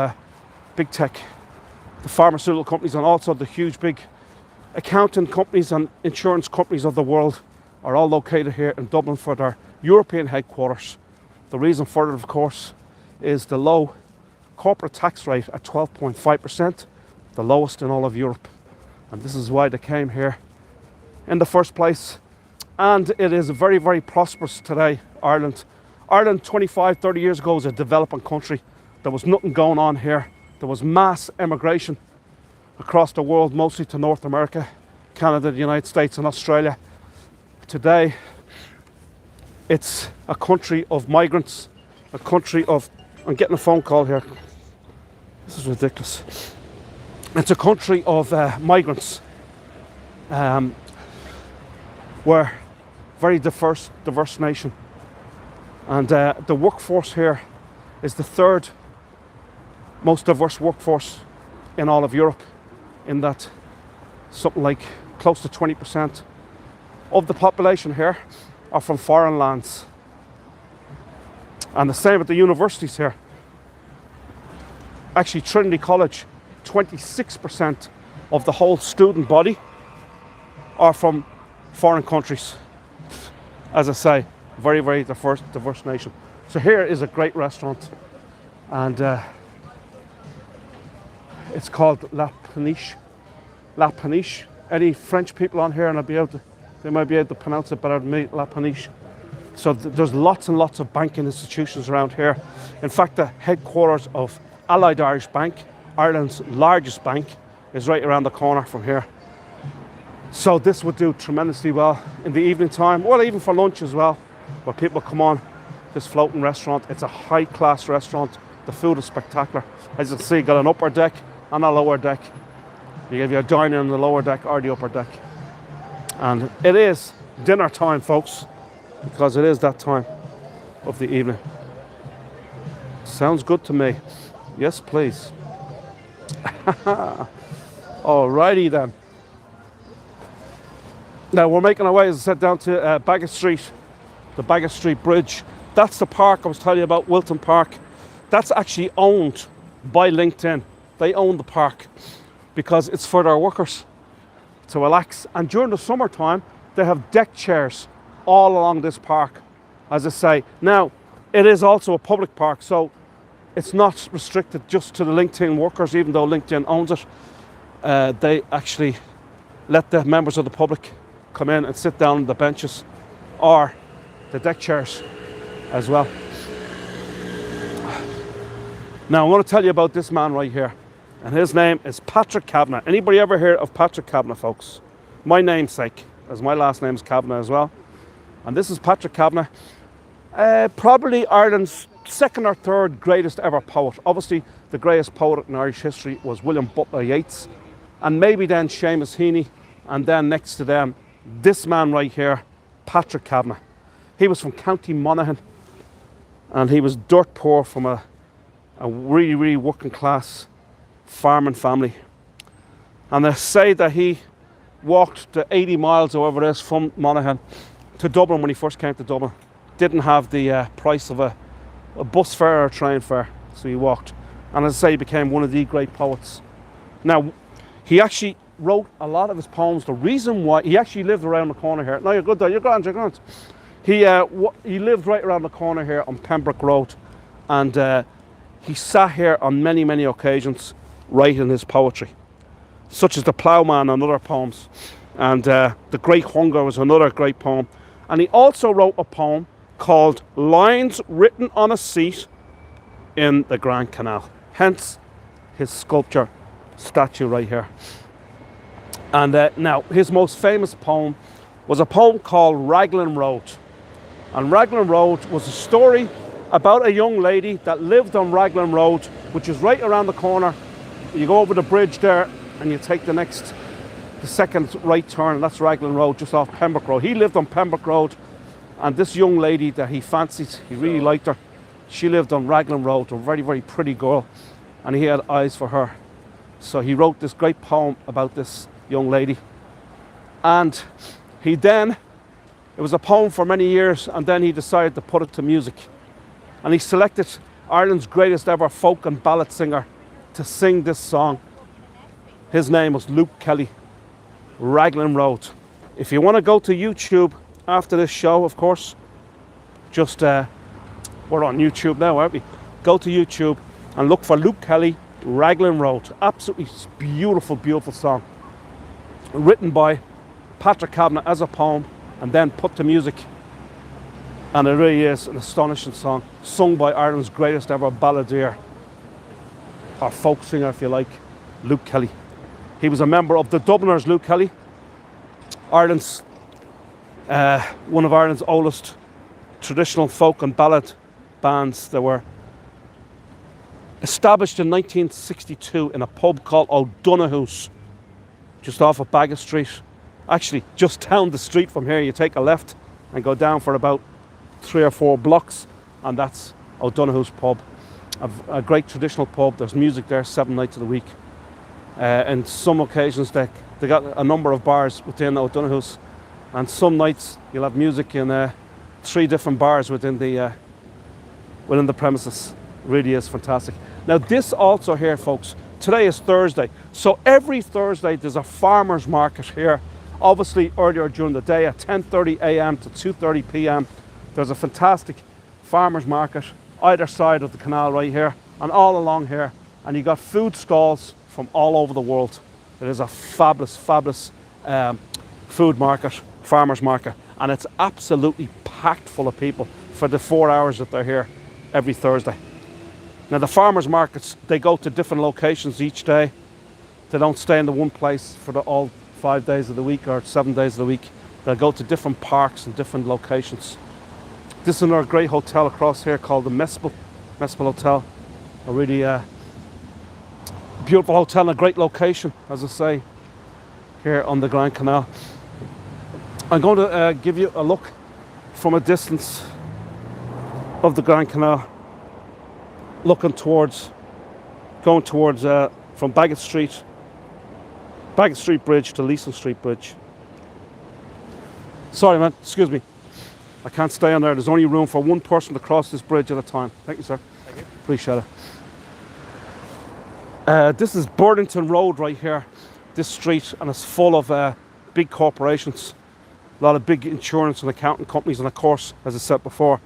big tech. The pharmaceutical companies and also the huge big accounting companies and insurance companies of the world are all located here in Dublin for their European headquarters. The reason for it, of course, is the low corporate tax rate at 12.5%, the lowest in all of Europe. And this is why they came here in the first place. And it is very, very prosperous today, Ireland. Ireland 25, 30 years ago was a developing country. There was nothing going on here. There was mass emigration across the world, mostly to North America, Canada, the United States and Australia. Today, it's a country of migrants, a country of... I'm getting a phone call here. This is ridiculous. It's a country of migrants. We're very diverse nation. And the workforce here is the third most diverse workforce in all of Europe, in that something like close to 20% of the population here are from foreign lands. And the same with the universities here. Actually, Trinity College, 26% of the whole student body are from foreign countries. As I say, very, very diverse nation. So here is a great restaurant, and it's called La Peniche. La Peniche. Any French people on here, and they might be able to pronounce it better than me, La Peniche. So there's lots and lots of banking institutions around here. In fact, the headquarters of Allied Irish Bank, Ireland's largest bank, is right around the corner from here. So this would do tremendously well in the evening time, well, even for lunch as well, where people come on this floating restaurant. It's a high-class restaurant. The food is spectacular. As you can see, got an upper deck and a lower deck. You have your diner on the lower deck or the upper deck. And it is dinner time, folks, because it is that time of the evening. Sounds good to me. Yes, please. Alrighty then. Now we're making our way, as I said, down to Baggot Street, the Baggot Street Bridge. That's the park I was telling you about, Wilton Park. That's actually owned by LinkedIn. They own the park because it's for their workers to relax. And during the summertime, they have deck chairs all along this park, as I say. Now, it is also a public park, so it's not restricted just to the LinkedIn workers, even though LinkedIn owns it. They actually let the members of the public come in and sit down on the benches or the deck chairs as well. Now, I'm going to tell you about this man right here. And his name is Patrick Kavanagh. Anybody ever heard of Patrick Kavanagh, folks? My namesake, as my last name is Kavanagh as well. And this is Patrick Kavanagh. Probably Ireland's second or third greatest ever poet. Obviously, the greatest poet in Irish history was William Butler Yeats. And maybe then Seamus Heaney. And then next to them, this man right here, Patrick Kavanagh. He was from County Monaghan. And he was dirt poor from a really, really working class farming family. And they say that he walked the 80 miles or whatever it is from Monaghan to Dublin when he first came to Dublin. Didn't have the price of a bus fare or a train fare, so he walked. And as I say, he became one of the great poets. Now, he actually wrote a lot of his poems. The reason why, he actually lived around the corner here. No, you're good though, you're grand. He lived right around the corner here on Pembroke Road. And he sat here on many, many occasions writing his poetry, such as The Ploughman and other poems. And The Great Hunger was another great poem. And he also wrote a poem called Lines Written on a Seat in the Grand Canal. Hence his sculpture statue right here. And now, his most famous poem was a poem called Raglan Road. And Raglan Road was a story about a young lady that lived on Raglan Road, which is right around the corner. You go over the bridge there and you take the second right turn, and that's Raglan Road, just off Pembroke Road. He lived on Pembroke Road, and this young lady that he fancied, he really liked her, she lived on Raglan Road, a very, very pretty girl, and he had eyes for her. So he wrote this great poem about this young lady. And it was a poem for many years, and then he decided to put it to music. And he selected Ireland's greatest ever folk and ballad singer to sing this song. His name was Luke Kelly, Raglan Road. If you want to go to YouTube after this show, of course, just, we're on YouTube now, aren't we? Go to YouTube and look for Luke Kelly, Raglan Road. Absolutely beautiful, beautiful song. Written by Patrick Kavanagh as a poem and then put to music. And it really is an astonishing song, sung by Ireland's greatest ever balladeer, or folk singer if you like, Luke Kelly. He was a member of the Dubliners, Luke Kelly, Ireland's one of Ireland's oldest traditional folk and ballad bands. They were established in 1962 in a pub called O'Donoghue's, just off of Baggot Street. Actually, just down the street from here, you take a left and go down for about 3 or 4 blocks, and that's O'Donoghue's pub. A great traditional pub. There's music there 7 nights of the week. And some occasions they got a number of bars within O'Donoghue's, and some nights you'll have music in 3 different bars within the premises. Really is fantastic. Now this also here, folks, today is Thursday, so every Thursday there's a farmers market here. Obviously earlier during the day at 10:30 a.m. to 2:30 p.m. there's a fantastic farmers market either side of the canal right here and all along here, and you got food stalls from all over the world. It is a fabulous, fabulous food market, farmers market, and it's absolutely packed full of people for the 4 hours that they're here every Thursday. Now the farmers markets, they go to different locations each day. They don't stay in the one place for all 5 days of the week or 7 days of the week. They'll go to different parks and different locations. This is another great hotel across here called the Mespel Hotel. A really beautiful hotel and a great location, as I say, here on the Grand Canal. I'm going to give you a look from a distance of the Grand Canal, going towards from Bagot Street Bridge to Leeson Street Bridge. Sorry, man, excuse me. I can't stay on there. There's only room for one person to cross this bridge at a time. Thank you, sir. Thank you. Appreciate it. This is Burlington Road right here, this street, and it's full of big corporations, a lot of big insurance and accounting companies, and of course, as I said before,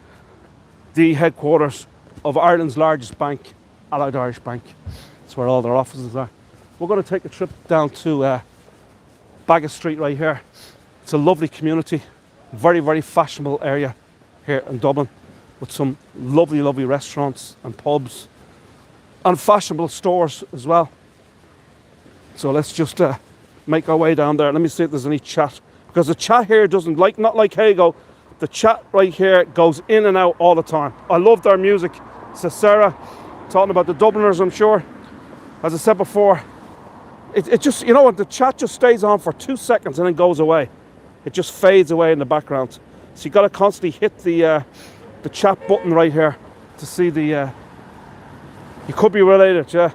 the headquarters of Ireland's largest bank, Allied Irish Bank. That's where all their offices are. We're going to take a trip down to Bagot Street right here. It's a lovely community, very, very fashionable area here in Dublin, with some lovely, lovely restaurants and pubs and fashionable stores as well. So let's just make our way down there. Let me see if there's any chat, because the chat here doesn't not like Hago. The chat right here goes in and out all the time. I love their music. Says Sarah, talking about the Dubliners, I'm sure. As I said before, it just, you know what, the chat just stays on for 2 seconds and then goes away. It just fades away in the background. So you got to constantly hit the chat button right here to see the. You could be related, yeah.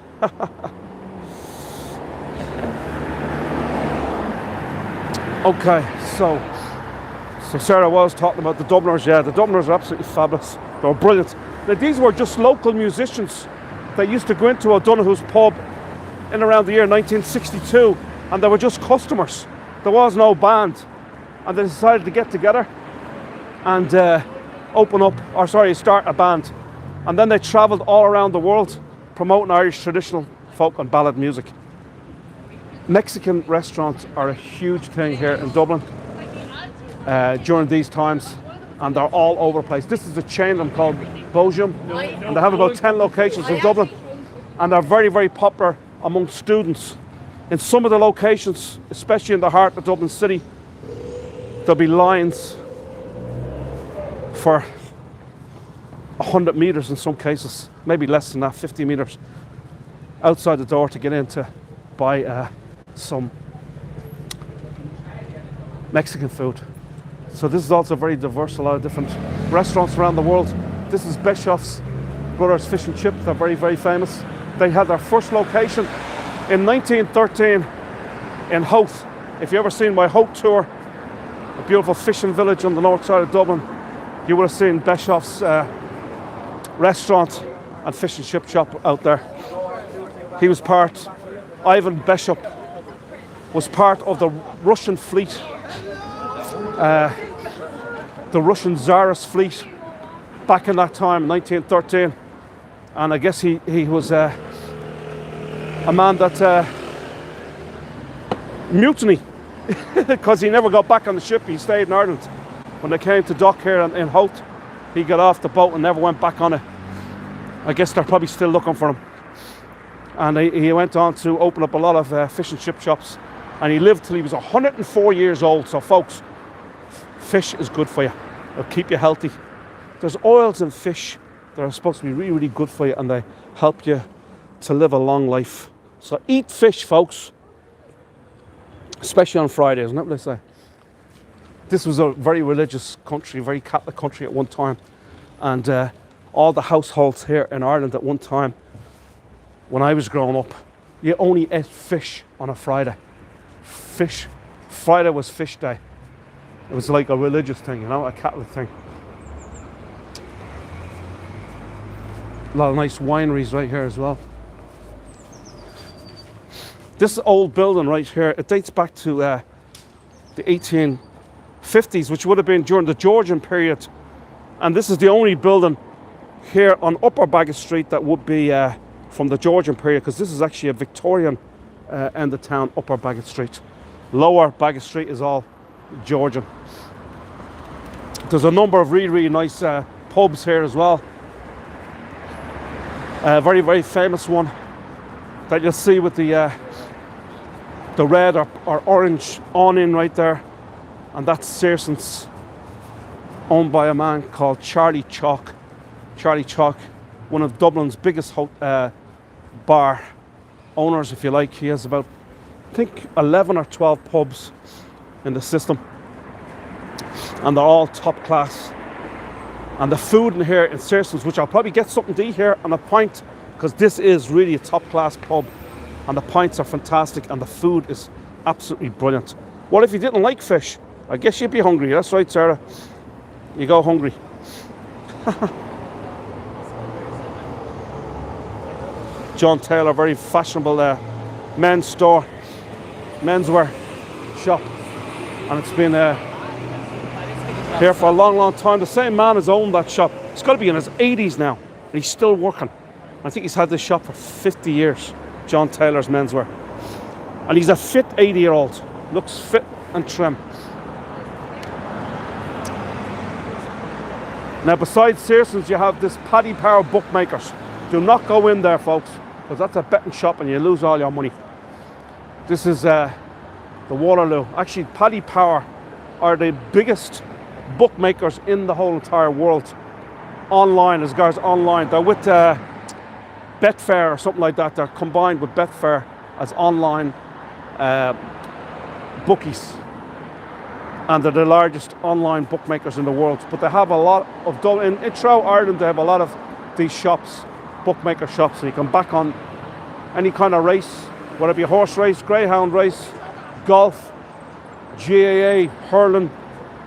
Okay, so Sarah was talking about the Dubliners. Yeah, the Dubliners are absolutely fabulous. They were brilliant. Now, these were just local musicians that used to go into O'Donoghue's pub in around the year 1962, and they were just customers. There was no band, and they decided to get together and start a band. And then they travelled all around the world promoting Irish traditional folk and ballad music. Mexican restaurants are a huge thing here in Dublin during these times, and they're all over the place. This is a chain of them called Bozium, and they have about 10 locations in Dublin, and they're very, very popular among students. In some of the locations, especially in the heart of Dublin City, there'll be lines for 100 metres in some cases, maybe less than that, 50 metres outside the door to get in to buy some Mexican food. So this is also very diverse, a lot of different restaurants around the world. This is Bischoff's Brothers Fish and Chip. They're very, very famous. They had their first location in 1913 in Howth. If you've ever seen my Howth tour, a beautiful fishing village on the north side of Dublin, you would have seen Bischoff's restaurant and fish and chip shop out there. Ivan Bishop was part of the Russian fleet, the Russian Tsarist fleet back in that time, 1913. And I guess he was a man that mutiny because he never got back on the ship. He stayed in Ireland. When they came to dock here in Howth, he got off the boat and never went back on it. I guess they're probably still looking for him. And he went on to open up a lot of fish and chip shops, and he lived till he was 104 years old. So folks, fish is good for you. It'll keep you healthy. There's oils in fish that are supposed to be really, really good for you, and they help you to live a long life. So eat fish, folks, especially on Fridays, isn't that what they say? This was a very religious country, very Catholic country at one time, and all the households here in Ireland at one time, when I was growing up, you only ate fish on a Friday. Fish. Friday was fish day. It was like a religious thing, you know, a Catholic thing. A lot of nice wineries right here as well. This old building right here, it dates back to the 1850s, which would have been during the Georgian period. And this is the only building here on Upper Bagot Street that would be from the Georgian period, because this is actually a Victorian end of town, Upper Bagot Street. Lower Bagot Street is all Georgian. There's a number of really, really nice pubs here as well. A very, very famous one that you'll see with the red or orange awning right there, and that's Searson's, owned by a man called Charlie Chalk. Charlie Chalk, one of Dublin's biggest bar owners, if you like. He has about, I think, 11 or 12 pubs in the system, and they're all top class. And the food in here in Searson's, which I'll probably get something to eat here and a pint, because this is really a top class pub, and the pints are fantastic and the food is absolutely brilliant. What if you didn't like fish? I guess you'd be hungry. That's right, Sarah. You go hungry. John Taylor, very fashionable men's store, menswear shop, and it's been here for a long, long time. The same man has owned that shop. He's got to be in his 80s now, and he's still working. I think he's had this shop for 50 years, John Taylor's Menswear. And he's a fit 80-year-old. Looks fit and trim. Now, besides Searson's, you have this Paddy Power Bookmakers. Do not go in there, folks, because that's a betting shop and you lose all your money. This is the Waterloo. Actually, Paddy Power are the biggest bookmakers in the whole entire world. Online, as regards online. They're with Betfair or something like that. They're combined with Betfair as online bookies. And they're the largest online bookmakers in the world. But they have a lot of, in throughout Ireland, they have a lot of these shops, bookmaker shops, so you can back on any kind of race, whether it be a horse race, greyhound race, golf, GAA, hurling,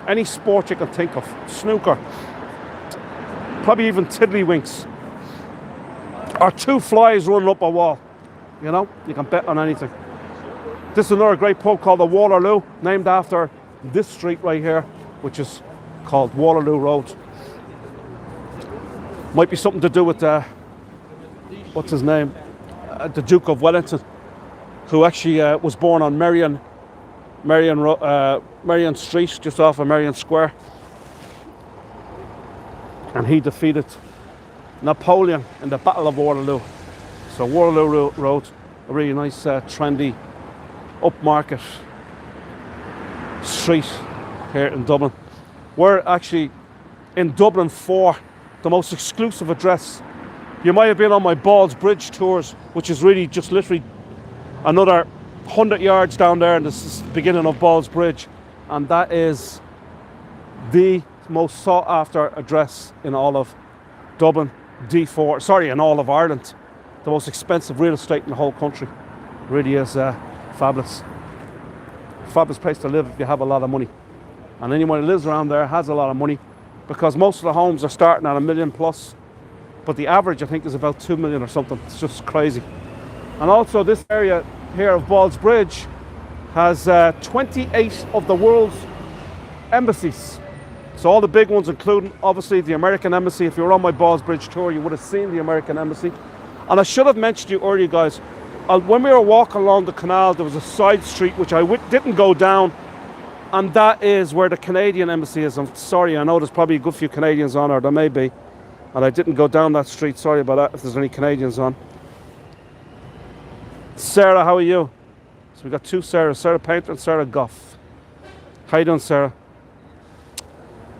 any sport you can think of, snooker, probably even tiddlywinks, or two flies running up a wall. You know, you can bet on anything. This is another great pub called the Waterloo, named after this street right here, which is called Waterloo Road. Might be something to do with what's his name, the Duke of Wellington, who actually was born on Marion Street, just off of Marion Square, and he defeated Napoleon in the Battle of Waterloo. So Waterloo Road, a really nice, trendy, upmarket street here in Dublin. We're actually in Dublin for the most exclusive address. You might have been on my Balls Bridge tours, which is really just literally another 100 yards down there, and this is the beginning of Balls Bridge, and that is the most sought after address in all of Dublin, in all of Ireland. The most expensive real estate in the whole country. It really is fabulous. Fabulous place to live if you have a lot of money. And anyone who lives around there has a lot of money, because most of the homes are starting at $1 million plus, but the average I think is about 2 million or something. It's just crazy. And also this area here of Balls Bridge has 28 of the world's embassies. So all the big ones, including obviously the American Embassy. If you were on my Balls Bridge tour, you would have seen the American Embassy. And I should have mentioned to you earlier, guys, when we were walking along the canal, there was a side street which I didn't go down, and that is where the Canadian Embassy is. I'm sorry, I know there's probably a good few Canadians on, or there may be, and I didn't go down that street. Sorry about that if there's any Canadians on. Sarah, how are you? So we got two Sarahs, Sarah Painter and Sarah Goff. How you doing, Sarah?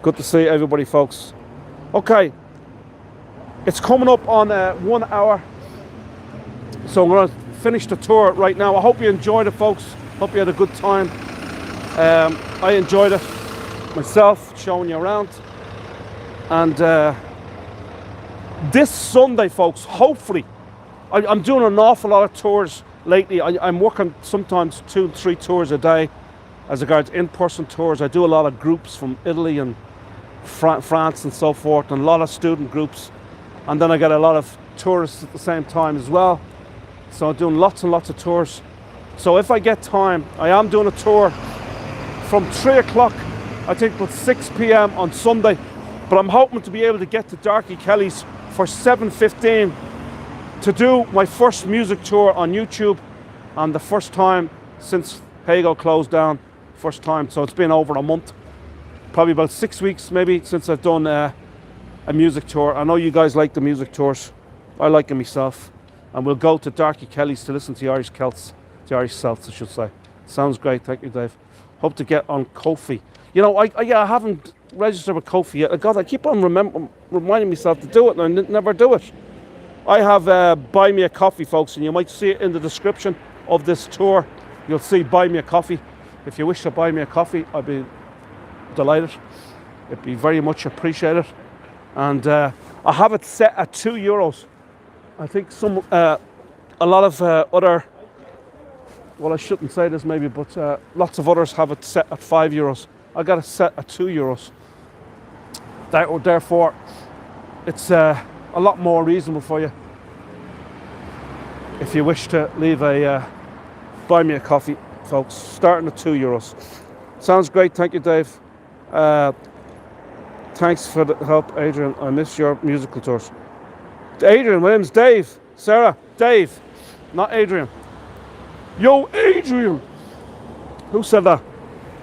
Good to see everybody, folks. Okay, it's coming up on 1 hour, so I'm going to finish the tour right now. I hope you enjoyed it, folks. Hope you had a good time. I enjoyed it myself, showing you around. And this Sunday, folks, hopefully, I'm doing an awful lot of tours lately. I'm working sometimes 2 or 3 tours a day as regards in-person tours. I do a lot of groups from Italy and France and so forth, and a lot of student groups. And then I get a lot of tourists at the same time as well. So I'm doing lots and lots of tours. So if I get time, I am doing a tour from 3 o'clock, I think, till 6 p.m. on Sunday. But I'm hoping to be able to get to Darky Kelly's for 7:15 to do my first music tour on YouTube. and the first time since Hago closed down, first time, so it's been over a month, probably about 6 weeks maybe since I've done a music tour. I know you guys like the music tours. I like them myself. And we'll go to Darky Kelly's to listen to the Irish Celts, the Irish Celts I should say. Sounds great, thank you Dave. Hope to get on Ko-fi. You know, I haven't registered with Ko-fi yet. God, I keep on reminding myself to do it and I never do it. I have Buy Me a Coffee, folks, and you might see it in the description of this tour. You'll see Buy Me a Coffee. If you wish to buy me a coffee, I'd be delighted. It'd be very much appreciated. And I have it set at €2. I think a lot of other, well, I shouldn't say this maybe, but lots of others have it set at €5. I got it set at €2. Therefore, it's a lot more reasonable for you if you wish to leave a buy me a coffee, folks, starting at €2. Sounds great, thank you Dave. Thanks for the help, Adrian. I miss your musical tours. Adrian, my name's Dave. Sarah, Dave, not Adrian. Yo, Adrian! Who said that?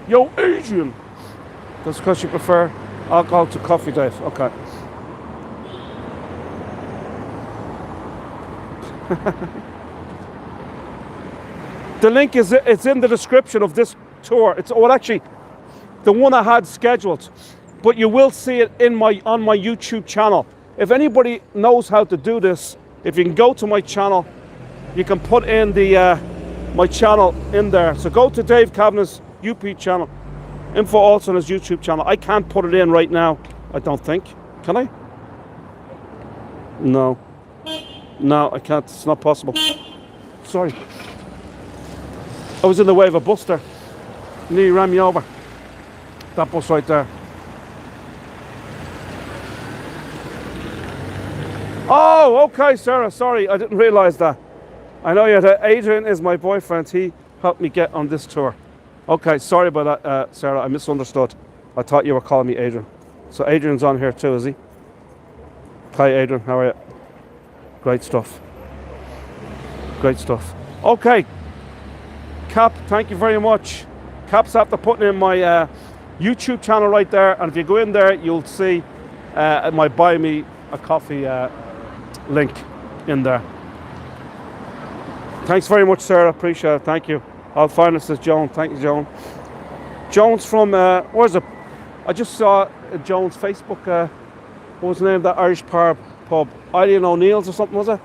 Yo, Adrian! That's because you prefer alcohol to coffee, Dave. Okay. The link it's in the description of this tour. It's actually the one I had scheduled, but you will see it on my YouTube channel. If anybody knows how to do this, if you can go to my channel, you can put in the my channel in there. So go to Dave Kavanagh's UP channel, info also on his YouTube channel. I can't put it in right now, I don't think. Can I? No, I can't. It's not possible. Sorry. I was in the way of a bus there. Nearly ran me over. That bus right there. Oh, okay, Sarah. Sorry, I didn't realise that. I know you had Adrian is my boyfriend. He helped me get on this tour. Okay, sorry about that, Sarah. I misunderstood. I thought you were calling me Adrian. So Adrian's on here too, is he? Hi, Adrian. How are you? Great stuff. Great stuff. Okay. Cap, thank you very much. Cap's after putting in my YouTube channel right there. And if you go in there, you'll see my Buy Me a Coffee link in there. Thanks very much, Sarah. Appreciate it. Thank you. I'll find us as Joan. Thank you, Joan. Joan's from, where's it? I just saw Joan's Facebook. What was the name of that Irish pub? Eileen O'Neill's or something, was it?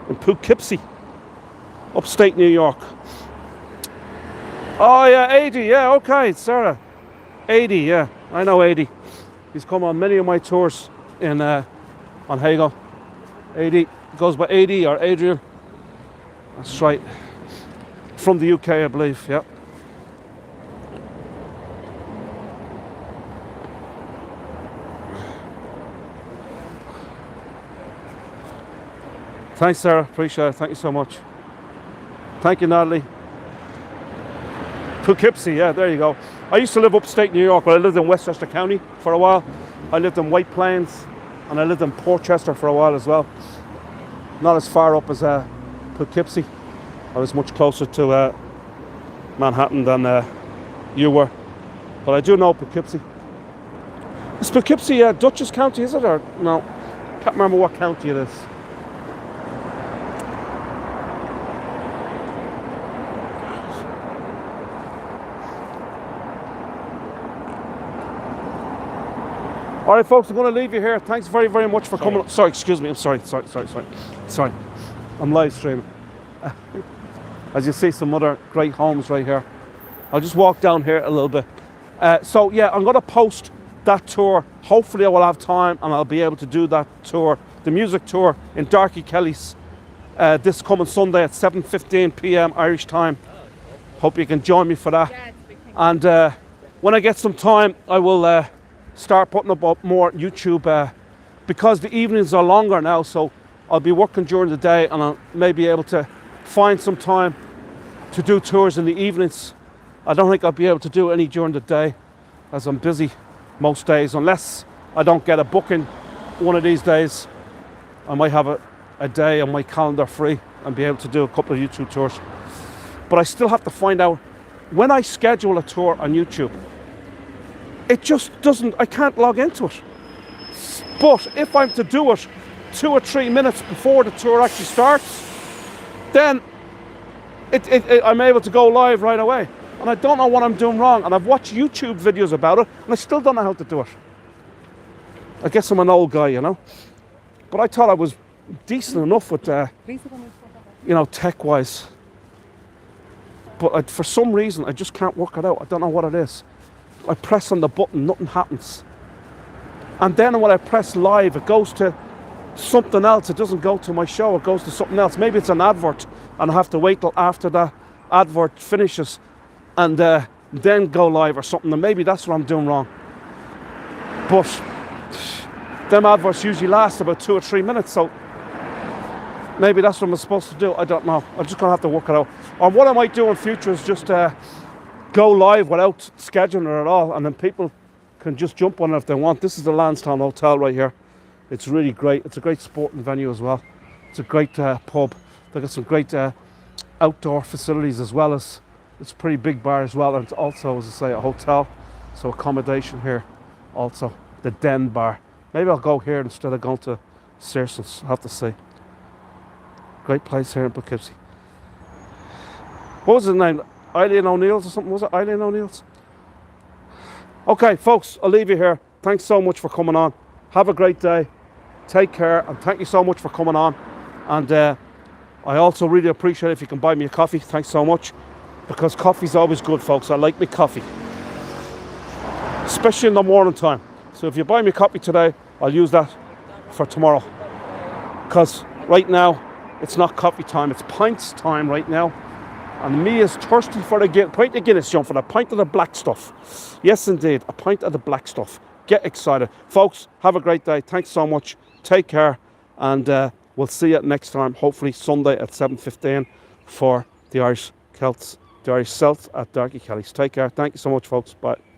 In Poughkeepsie, upstate New York. Oh, yeah, 80. Yeah, okay, Sarah. 80, yeah. I know 80. He's come on many of my tours in on Hago. 80. Goes by 80 or Adrian. That's right. From the UK, I believe, yeah. Thanks, Sarah. Appreciate it. Thank you so much. Thank you, Natalie. Poughkeepsie, yeah, there you go. I used to live upstate New York, but I lived in Westchester County for a while. I lived in White Plains, and I lived in Portchester for a while as well. Not as far up as Poughkeepsie. I was much closer to Manhattan than you were. But I do know Poughkeepsie. Is Poughkeepsie Dutchess County, is it? Or no? Can't remember what county it is. All right, folks, I'm going to leave you here. Thanks very, very much for coming. Sorry, excuse me. I'm sorry. Sorry. I'm live streaming. As you see, some other great homes right here. I'll just walk down here a little bit. So, yeah, I'm going to post that tour. Hopefully, I will have time and I'll be able to do that tour, the music tour in Darky Kelly's this coming Sunday at 7:15 p.m. Irish time. Hope you can join me for that. And when I get some time, I will start putting up more YouTube because the evenings are longer now, so I'll be working during the day and I'll maybe be able to find some time to do tours in the evenings. I don't think I'll be able to do any during the day as I'm busy most days, unless I don't get a booking one of these days. I might have a day on my calendar free and be able to do a couple of YouTube tours. but I still have to find out when I schedule a tour on YouTube. It just doesn't, I can't log into it. But if I'm to do it 2 or 3 minutes before the tour actually starts, then I'm able to go live right away. And I don't know what I'm doing wrong. And I've watched YouTube videos about it, and I still don't know how to do it. I guess I'm an old guy, you know. But I thought I was decent enough with, tech-wise. But for some reason, I just can't work it out. I don't know what it is. I press on the button, nothing happens. And then when I press live, it goes to something else. It doesn't go to my show, it goes to something else. Maybe it's an advert, and I have to wait till after the advert finishes and then go live or something. And maybe that's what I'm doing wrong. But them adverts usually last about 2 or 3 minutes, so maybe that's what I'm supposed to do. I don't know. I'm just going to have to work it out. Or what I might do in future is just go live without scheduling it at all, and then people can just jump on it if they want. This is the Lansdowne Hotel right here. It's really great. It's a great sporting venue as well. It's a great pub. They've got some great outdoor facilities as well as it's a pretty big bar as well. And it's also, as I say, a hotel. So accommodation here. Also, the Den Bar. Maybe I'll go here instead of going to Searson's. I'll have to see. Great place here in Poughkeepsie. What was his name? Eileen O'Neill's or something? Was it Eileen O'Neill's? Okay, folks, I'll leave you here. Thanks so much for coming on. Have a great day. Take care, and thank you so much for coming on. And I also really appreciate it if you can buy me a coffee. Thanks so much, because coffee's always good, folks. I like me coffee, especially in the morning time. So if you buy me a coffee today, I'll use that for tomorrow, because right now it's not coffee time, it's pints time right now. And me is thirsty for a pint of Guinness, John, for a pint of the black stuff. Yes, indeed, a pint of the black stuff. Get excited. Folks, have a great day. Thanks so much. Take care. And we'll see you next time, hopefully Sunday at 7:15 for the Irish Celts at Darky Kelly's. Take care. Thank you so much, folks. Bye.